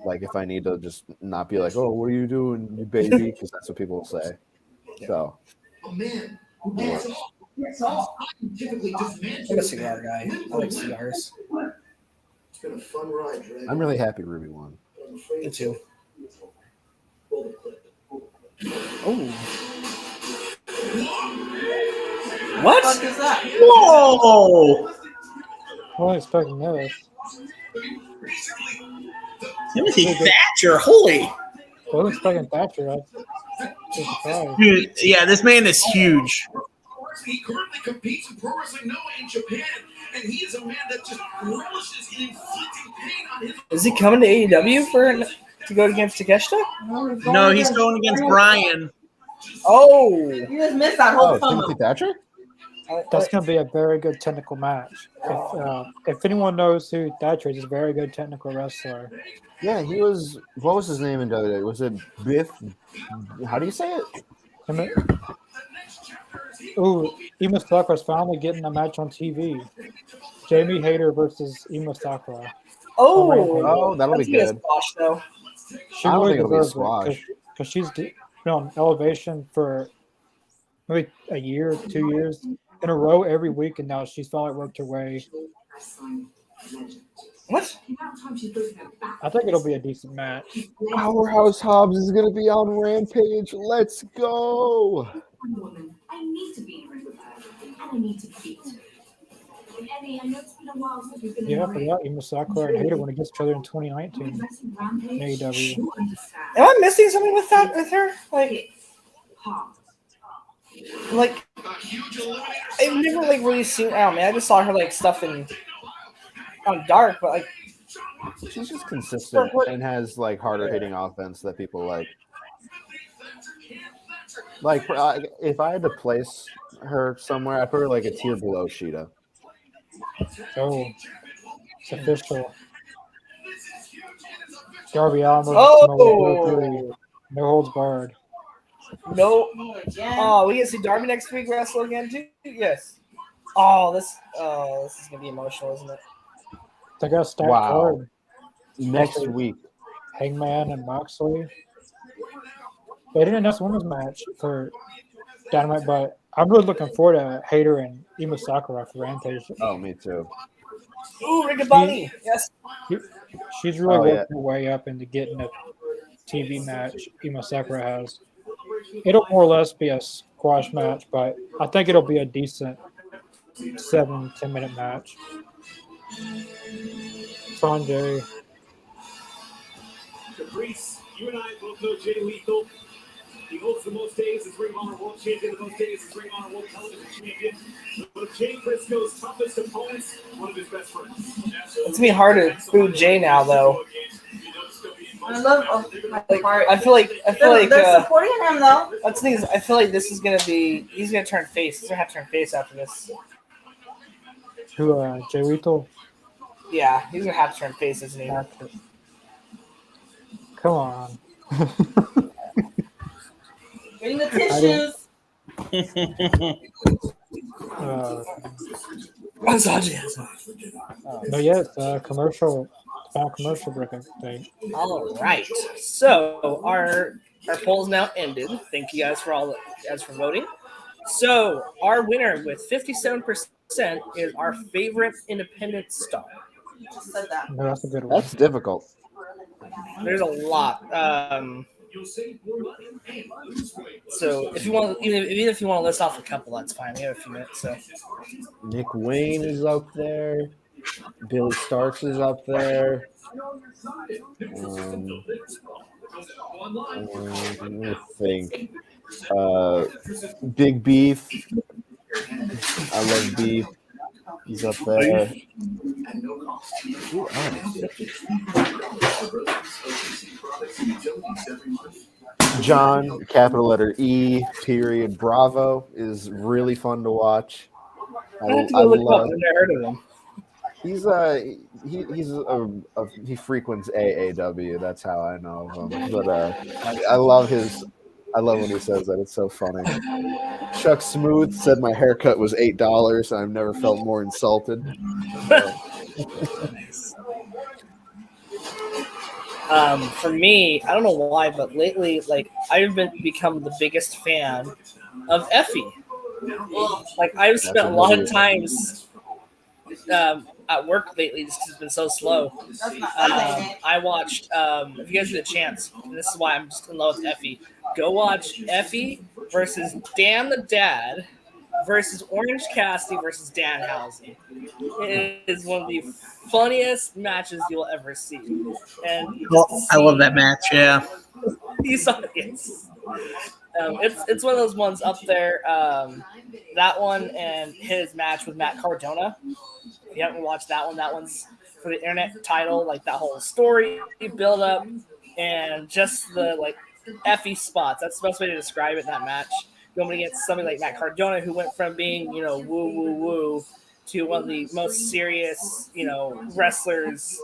like, if I need to just not be like, "Oh, what are you doing, you baby?" Because that's what people will say. So, I'm a cigar guy. I like cigars. It's been a fun ride, Drake. I'm really happy Ruby won. Me too. Oh. What? What the fuck is that? Whoa! I wasn't expecting this. Timothy Thatcher, holy! I wasn't expecting Thatcher. I was surprised. Dude, yeah, this man is huge. He currently competes in Pro Wrestling Noah in Japan, and he is a man that just relishes in inflicting pain on his. Is he coming to AEW to go against Takeshita? No, he's going against Brian. Oh, You just missed that whole Timothy Thatcher? That's going to be a very good technical match. If anyone knows who Thatcher is, he's a very good technical wrestler. Yeah, he was. What was his name in WWE? Was it Biff? How do you say it? Ooh, Ema Sakura's finally getting a match on TV. Jamie Hayter versus Ema Sakura. Oh, that'll be good. She really deserves it because she's on Elevation for maybe a year, 2 years in a row every week, and now she's finally worked her way. What? I think it'll be a decent match. Powerhouse Hobbs is going to be on Rampage. Let's go. I need to be in a ring with her, and I need to beat her. And Eddie, I know it's been a while since we've been in Yeah, the I ring. forgot Ema Sakura and Hayter when it gets each other in 2019 in AEW. Am I missing something with her? Like I've never really seen. Oh man, I just saw her stuff on Dark, but she's just consistent and has harder hitting offense that people like. If I had to place her somewhere, I'd put her a tier below Sheeta. Oh, it's official. Darby Allin versus Oh! Samoa Joe. No holds barred. No. Again. Oh, we get to see Darby next week wrestle again too. Yes. This is gonna be emotional, isn't it? They got a stacked Wow. card. Next week. Hangman and Moxley. They didn't announce a women's match for Dynamite, but I'm really looking forward to Hayter and Ema Sakura for Rampage. Oh, me too. Ooh, Riccaboni. Yes. She's really Oh, working yeah. her way up into getting a TV match. Ema Sakura has. It'll more or less be a squash match, but I think it'll be a decent 7-10 minute match. Sanjay. Caprice, you and I both know Jay Lethal. He holds the most days as Ring of Honor World Champion, the most days as Ring of Honor World Television Champion. One of Jay Briscoe's toughest opponents, one of his best friends. It's gonna be hard to boo Jay now, though. I love my part. I feel like they're supporting him though. that's the thing is, I feel like this is gonna be he's gonna turn face. He's gonna have to turn face after this. Who, Jay Lethal? Yeah, he's gonna have to turn face, isn't he? Come on. Bring the tissues. No, yes, commercial. Final commercial break, I think. All right. So our poll's now ended. Thank you guys for voting. So our winner with 57% is our favorite independent star. Said that. No, that's a good one. That's difficult. There's a lot. So if you want, even if you want to list off a couple, that's fine. We have a few minutes. So Nick Wayne is up there. Billy Starks is up there. Let me think. Big Beef. I love Beef. He's up there. Who else? John, capital letter E, period, Bravo is really fun to watch. I have to go look up. I've never heard of him. He frequents AAW. That's how I know of him. But I love when he says that. It's so funny. Chuck Smooth said my haircut was $8. I've never felt more insulted. For me, I don't know why, but lately, like I've become the biggest fan of Effie. Like I've spent a lot of times at work lately just 'cause it's been so slow. I watched. If you guys get a chance, and this is why I'm just in love with Effie. Go watch Effie versus Dan the Dad versus Orange Cassidy versus Danhausen. It is one of the funniest matches you'll ever see. And I love that match. Yeah, you saw it. Yes. It's one of those ones up there. That one and his match with Matt Cardona. If you haven't watched that one's for the internet title. Like that whole story build up and just the like Effie spots. That's the best way to describe it. That match. Going against somebody like Matt Cardona, who went from being woo woo woo to one of the most serious wrestlers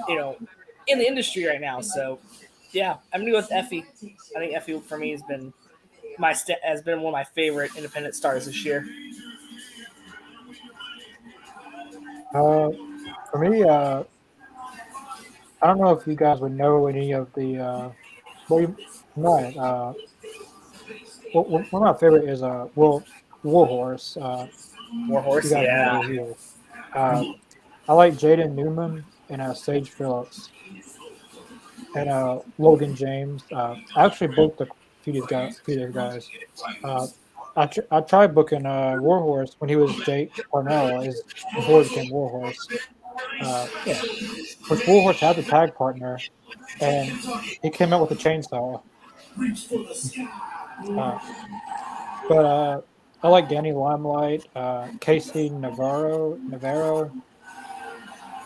in the industry right now. So yeah, I'm gonna go with Effie. I think Effie for me has been one of my favorite independent stars this year. For me, I don't know if you guys would know any of the. One of my favorite is Warhorse. Warhorse, yeah. I like Jaden Newman and Sage Phillips and Logan James. I actually booked a few of these guys. I tried booking Warhorse when he was Jake Parnell before he became Warhorse. Which Warhorse had the tag partner, and he came out with a chainsaw. But I like Danny Limelight, Casey Navarro.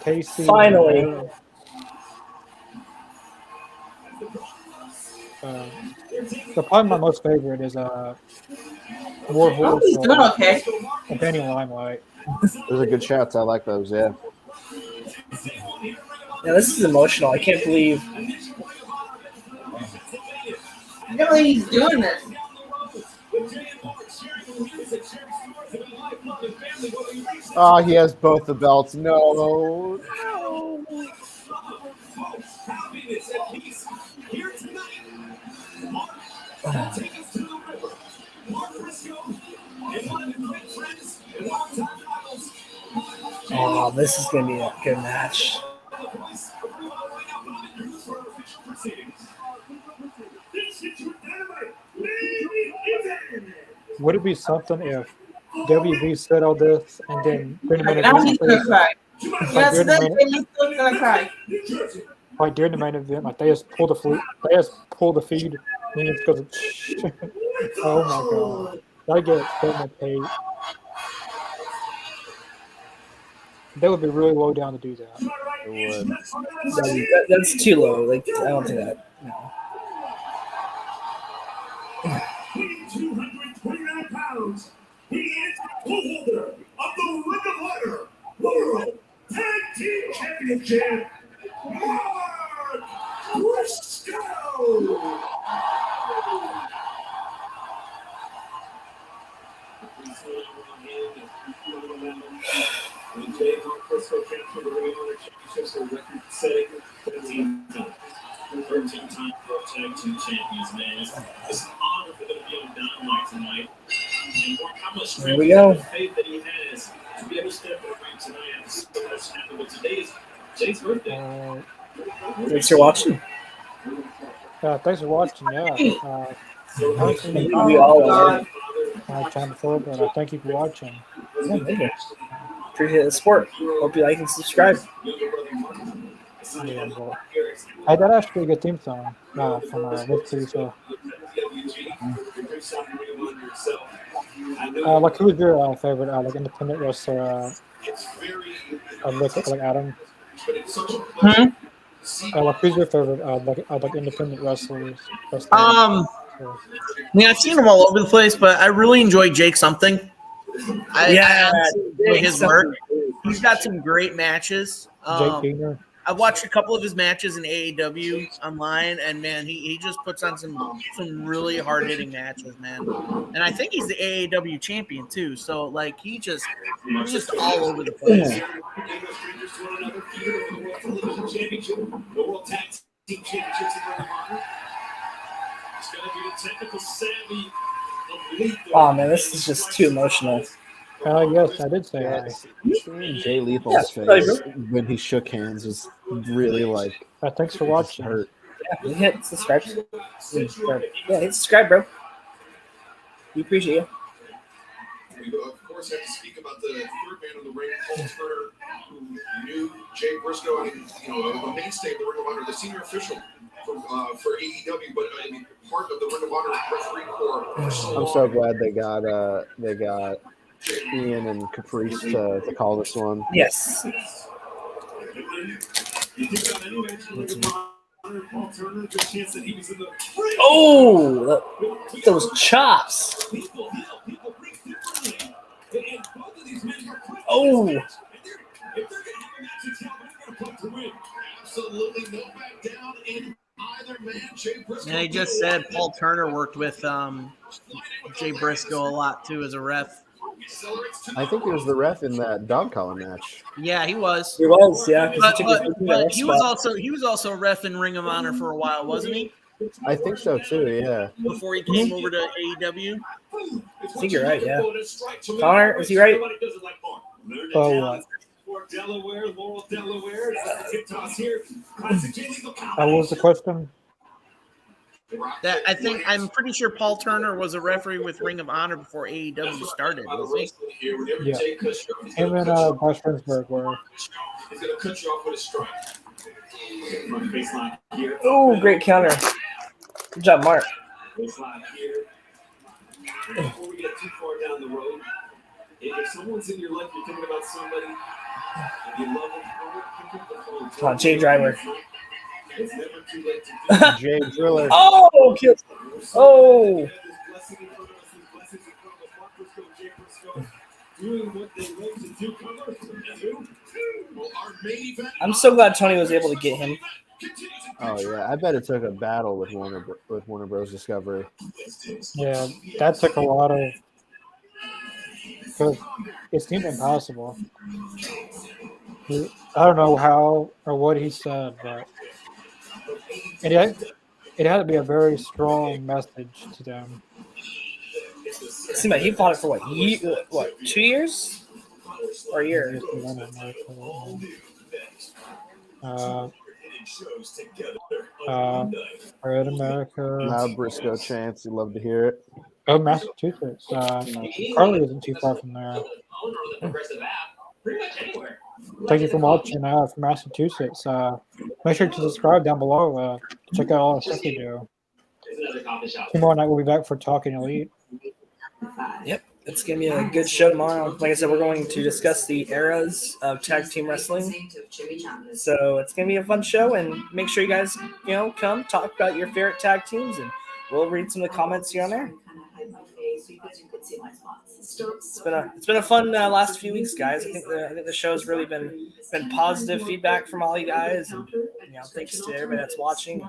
Casey. Finally. Navarro. So probably my most favorite is Warhorse. He's doing okay. Danny Limelight. Those are good shots. I like those. Yeah. Now this is emotional. I can't believe. I can't believe he's doing this. Oh, he has both the belts. No. Oh, this is gonna be a good match. Would it be something if WB said all this and then during the main Now event, he's gonna cry. like during the main, He's still gonna cry. like during the main event, like they just pull the feed, and it just goes. Oh my god, I get so much hate. They would be really low down to do that. It would. That's too low. Like I don't think that. No. 229 pounds. He is the holder of the Ring of Honor World Tag Team Championship, Mark Briscoe. When Jay Briscoe came for the Ring of Honor Championships, a record-setting 13 times. 13 time World Tag Team Champions, man. It's an honor for them to be on Dynamite tonight. And how much There we go. faith that he has to be able to step in the ring tonight after so much happened. But today is Jay's birthday. Thanks for watching. Thanks for watching. Yeah. We all are. Trying to forward, but thank you for watching. Yeah, thank you. Appreciate the support. Hope you like and subscribe. Yeah, but hey, that actually a good theme song from Victory. So, like, who's your favorite like independent wrestler? Like Adam. Like, who's your favorite like independent wrestlers? I mean, I've seen him all over the place, but I really enjoy Jake something. I honestly enjoy his work. He's got some great matches. Jake Diener. I've watched a couple of his matches in AEW online, and man, he just puts on some really hard hitting matches, man. And I think he's the AEW champion too. So like he's just all over the place. Oh man, this is just too emotional. Yes, I did say Seeing Jay Lethal's face when he shook hands was really like. thanks for watching. Hurt. Yeah, hit subscribe. Yeah, hit subscribe, bro. We appreciate you. We, of course, have to speak about the third man of the ring, Paul Turner, who knew Jay Briscoe, and a mainstay of the Ring of Honor, the senior official for AEW, but part of the Ring of Honor referee corps. I'm so glad they got Ian and Caprice to call this one. Yes. Oh, those chops. Oh. And I just said Paul Turner worked with Jay Briscoe a lot too as a ref. I think he was the ref in that dog collar match. Yeah, he was. He was, yeah. But he was also a ref in Ring of Honor for a while, wasn't he? I think so too. Yeah. Before he came over to AEW. I think you're right. Yeah. Connor, is he right? Oh, what? What was the question? That I'm pretty sure Paul Turner was a referee with Ring of Honor before AEW started, wasn't he? Yeah. Him and Bush Friendsburg were. He's gonna cut you off with a strike. Oh, great counter. Good job, Mark. Baseline here. Before we get too far down the road, if someone's in your life, you're thinking about somebody, and you love them, pick up the phone. Come on, Jay Driver. It's never too late to do Jay Driller. Oh, kills. Oh. doing what they love to do. I'm so glad Tony was able to get him. Oh yeah, I bet it took a battle with Warner Bros. Discovery. Yeah, that took a lot of. Because it seemed impossible. I don't know how or what he said, but it had to be a very strong message to them. It seemed like he fought it for what 2 years or a year? Just in America right now. We're in America. Loud Briscoe chants. You love to hear it. Oh, Massachusetts. Carly isn't too far from there. Thank you for watching from Massachusetts. Make sure to subscribe down below. Check out all the stuff we do. Tomorrow night we'll be back for Talking Elite. Yep, it's gonna be a good show tomorrow. Like I said, we're going to discuss the eras of tag team wrestling. So it's gonna be a fun show, and make sure you guys, come talk about your favorite tag teams, and we'll read some of the comments here on there. It's been a fun last few weeks, guys. I think the show's really been positive feedback from all you guys, and thanks to everybody that's watching.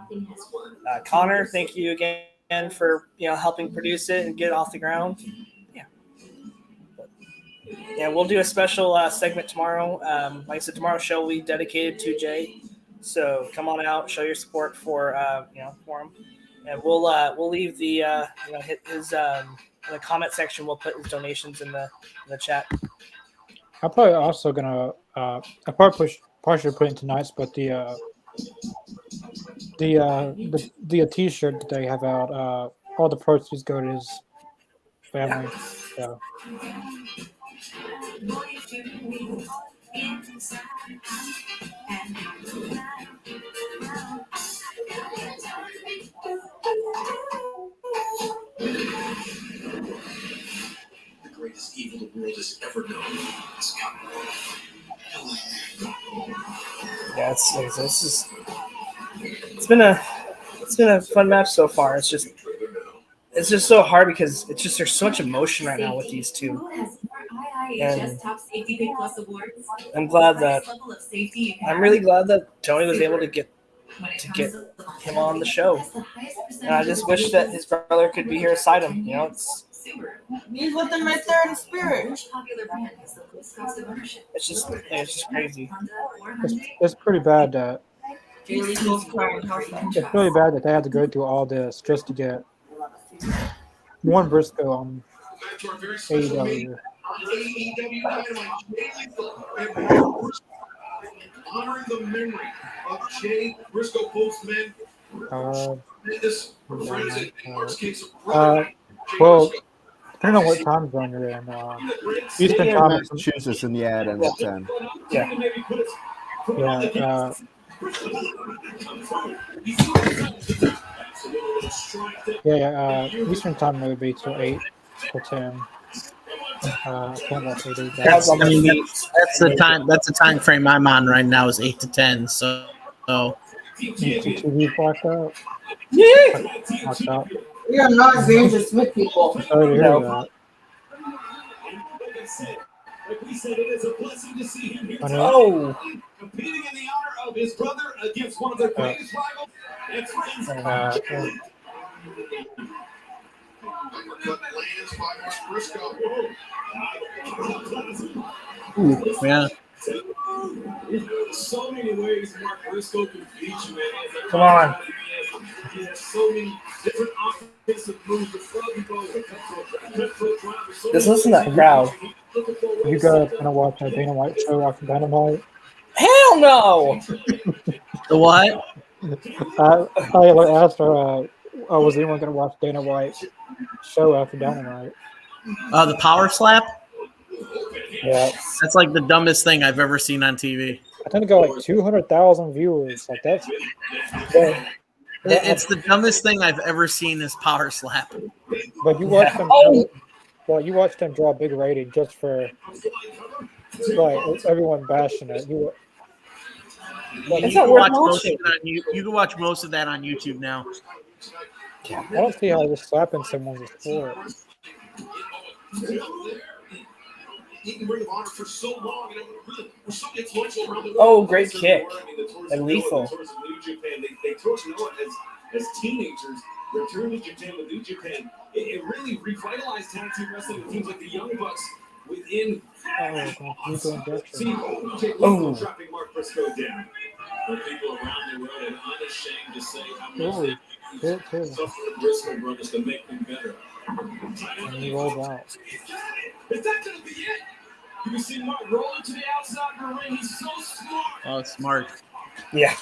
Connor, thank you again for helping produce it and get it off the ground. Yeah, we'll do a special segment tomorrow. Like I said, tomorrow's show will be dedicated to Jay, so come on out, show your support for for him, and we'll leave the his in the comment section. We'll put his donations in the chat. I'm probably also gonna I probably should put in tonight's, but the T-shirt that they have out, all the proceeds go to his family. So. The greatest evil the world has ever known is coming. Yeah, it's been a fun match so far. It's just so hard because there's so much emotion right now with these two. And I'm really glad that Tony was able to get him on the show. And I just wish that his brother could be here beside him. He's with them right there in spirit. It's just crazy. It's pretty bad that It's really bad that they had to go through all this just to get one Briscoe on AEW. AEW Dynamite, honoring the memory of Jay Briscoe Postman. Well, depending on what time zone you're in, Eastern time. Massachusetts in the ad ends at 10. Eastern time would be till 8 or 10. That's the time. That's the time frame I'm on right now is 8 to 10. So. TV blacked out. Blacked out. We are not Xavier Smith people. Sorry to hear that. Oh. Competing in the honor of his brother against one of their greatest rivals. Yeah. So many ways Mark Briscoe can beat you, man. Come on. He has so many different offensive moves. Just listen to that crowd. You guys gonna watch a Dynamite show after Dynamite? Hell no! The what? I asked her, was anyone gonna watch Dynamite show after Dynamite? The power slap? Yeah. That's like the dumbest thing I've ever seen on TV. I think it got like 200,000 viewers. Like that's. It's the dumbest thing I've ever seen is power slap. But you watched them. You watched them draw a big rating just for like everyone bashing it. You can watch most of that on YouTube now. I don't see how just slapping someone's a sport. in Ring of Honor for so long, we're so influential around the world. Oh, great kick. And lethal. New Japan, they torched Noah as teenagers. Returned to Japan with New Japan. It really revitalized tag team wrestling with teams like the Young Bucks within. Injection. Dropping Mark Briscoe down. For people around the world and unashamed to say how much Hit too. the Briscoe brothers to make them better. And he rolled out. Is that going to be it? You can see Mark rolling to the outside of the ring. He's so smart. Oh, smart. Yeah.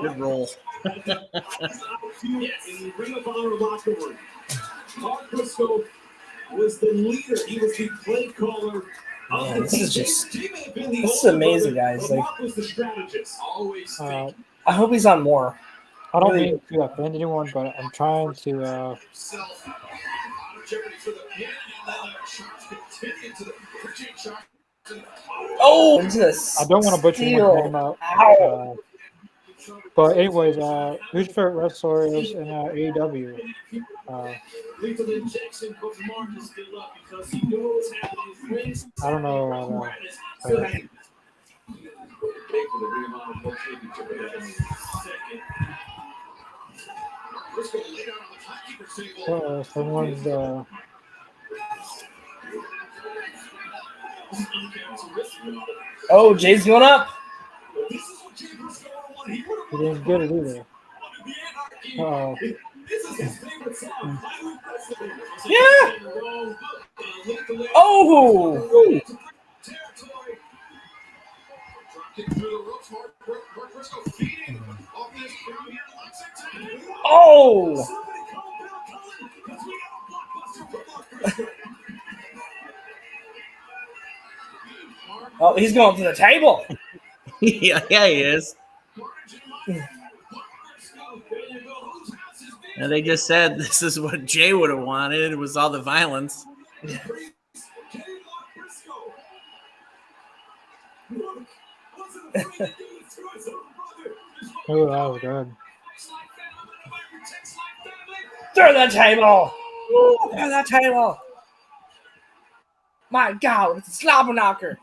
Good roll. Yes, in the Ring of Honor locker room. Mark Briscoe was the leader. He was the play caller. Man, this is amazing, guys. Like, Mark was the strategist. Always I hope he's on more. I don't mean to offend anyone, but I'm trying to. Oh, Jesus. I don't want to butcher anyone's name up. But anyways, who's your favorite wrestlers in AEW? I don't know. Someone's. Oh, Jay's going up. He didn't get it either. Uh-oh. Yeah. Oh. Oh. Oh, he's going to the table. yeah, he is. And they just said this is what Jay would have wanted. It was all the violence. Oh, that was good. Through the table. Through the table. My God, it's a slobber knocker.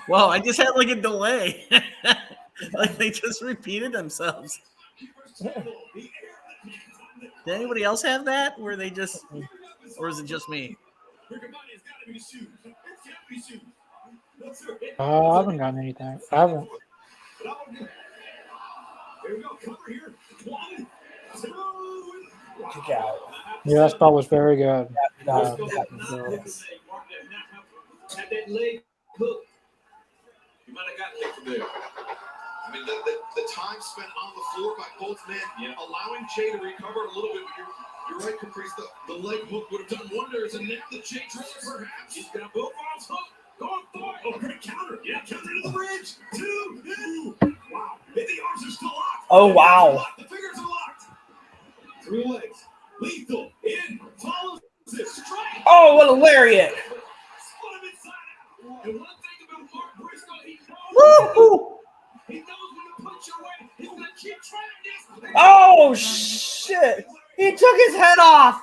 Well, I just had like a delay. Like they just repeated themselves. Did anybody else have that? Where they just, or is it just me? I haven't gotten anything. I haven't. Kick out. Yeah, that spot was very good. You might have gotten it from there. I mean, the time spent on the floor by both men, allowing Jay to recover a little bit. But you're right, Caprice. The leg hook would have done wonders, and now the Jay driller perhaps. He's got both arms hooked. Going for it. Oh, great counter. Yeah, counter to the bridge. 2. Wow. And the arms are still locked. Oh, wow. The fingers are locked. 3 legs. Lethal. In. Follows it. Strike. Oh, what a lariat. Split him inside out. And one thing about Mark Briscoe, he Woo-hoo. knows when to punch your way. He's going to keep trying this. Oh, shit. He took his head off.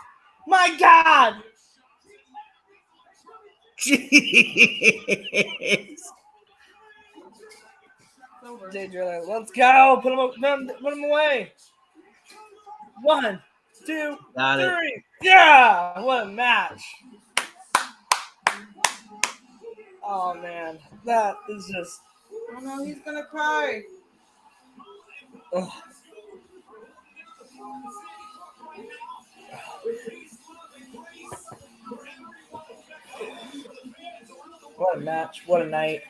My God. Jeez. Jay Driller, let's go. Put him away. 1, 2, Got it. 3. Yeah. What a match. Oh, man. That is just. Oh no, he's gonna cry. Ugh. What a match. What a night.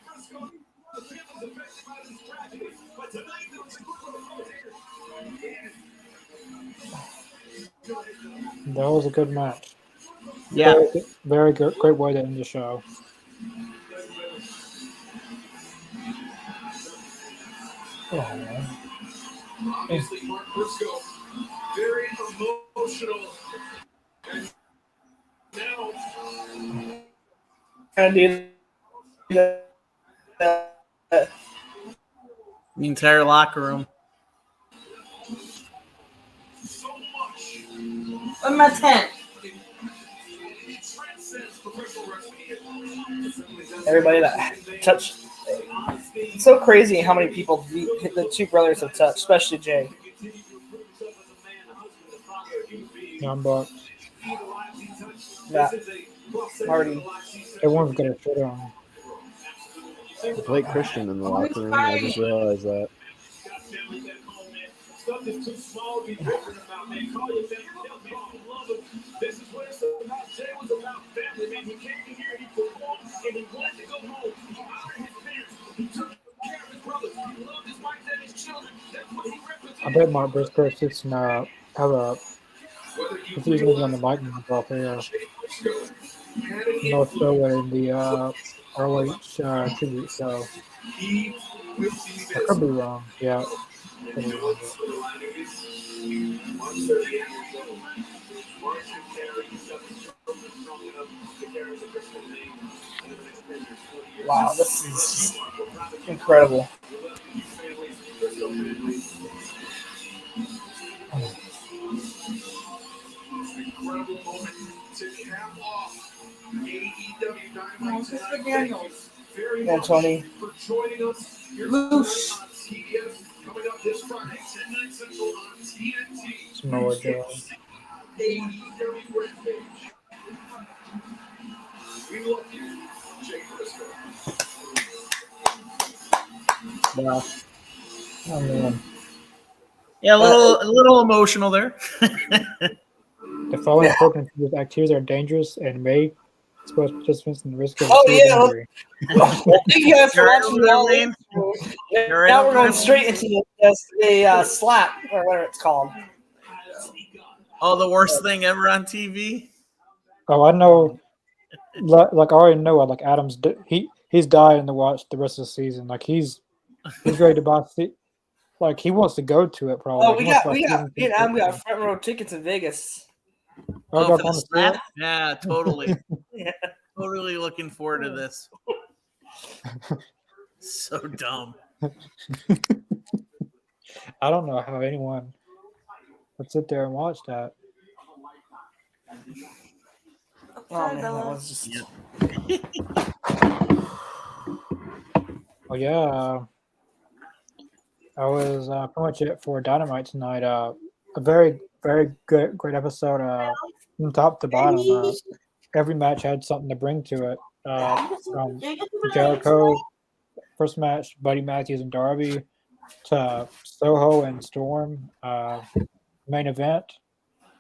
That was a good match. Yeah. Very good. Great way to end the show. Obviously, Mark Briscoe, very emotional. And now, Gonna do The entire locker room. Where's my tent? Everybody that touched. It's so crazy how many people the two brothers have touched, especially Jay. Young Bucks. Yeah. Marty. Everyone's got a shit on. Blake Christian in the locker room. I just realized that. I bet Mark Briscoe sits and have a confusing on the mic off there. North Showway in the ROH tribute show. I could be wrong. Yeah. Could be wrong. Wow, this is incredible. Incredible moment to cap off AEW Dynamite Christopher tonight. Daniels. Very Yeah, much Tony. for joining us. Here's Loose. on TBS coming up this Friday, 10 Central on TNT. Samoa Joe. AEW Rampage. We love you, Jay Briscoe. Yeah. Oh man. Yeah, a little emotional there. The following program activities are dangerous and may expose participants in the risk of Oh, serious yeah. injury. Well, thank you guys for You're right watching over there, all Lane. these. You're right Now over we're going there. straight into the slap, or whatever it's called. Oh, the worst thing ever on TV. Oh, I know. Like I already know. Like Adams, he's dying to watch the rest of the season. Like he's ready to buy. Like he wants to go to it. Probably. Oh, Like, we he wants got to buy season we got tickets. front row tickets in Vegas. Oh, Oh, y'all for going the to see it? slap? Yeah, totally. Yeah. Totally looking forward to this. So dumb. I don't know how anyone would sit there and watch that. Oh man, that was just. Well, yeah. That was pretty much it for Dynamite tonight. A very, very great episode from top to bottom. Every match had something to bring to it. From Jericho, first match, Buddy Matthews and Darby, to Soho and Storm, main event,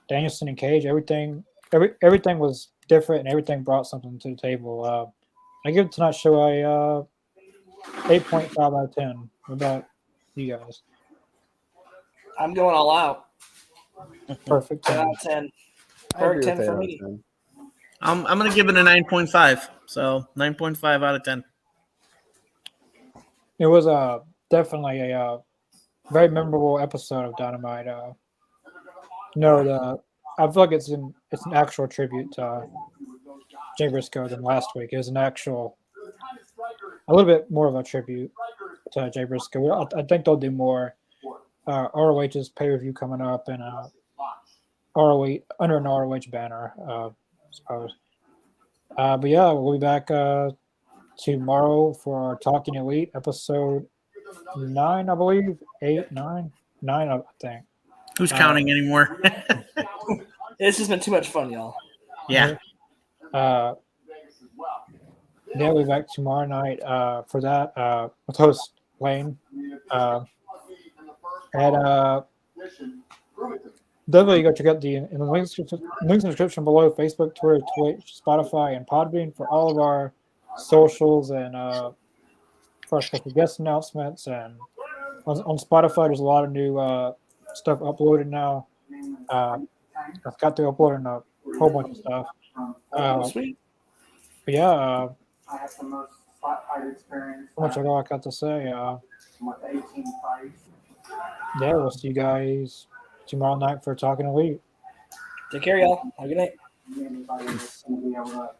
Danielson and Cage. Everything was different, and everything brought something to the table. I give tonight's show a 8.5 out of 10. What about you guys? I'm going all out. Perfect 10 10. out of 10. I agree Perfect 10 with 8 for out of me. 10. I'm going to give it a 9.5. So 9.5 out of 10. It was definitely a very memorable episode of Dynamite. I feel like it's an actual tribute to Jay Briscoe than last week. It was a little bit more of a tribute to Jay Briscoe. I think they'll do more. ROH's pay-per-view coming up, and ROH under an ROH banner, I suppose. But yeah, we'll be back tomorrow for our Talking Elite episode 9, I believe. 8, 9, 9, I think. Who's counting anymore? This has been too much fun, y'all. Yeah. Yeah, we'll be back tomorrow night for that with host Lane. And definitely go check out in the links in the description below: Facebook, Twitter, Twitch, Spotify, and Podbean for all of our socials and for our special guest announcements. And on Spotify, there's a lot of new stuff uploaded now. I've got to upload a whole bunch of stuff. Sweet. But yeah, I have the most spotlight experience. pretty much all I got to say. 18 fights. Yeah, we'll see you guys tomorrow night for Talking Elite. Take care, y'all. Have a good night. Anybody that's going to be able to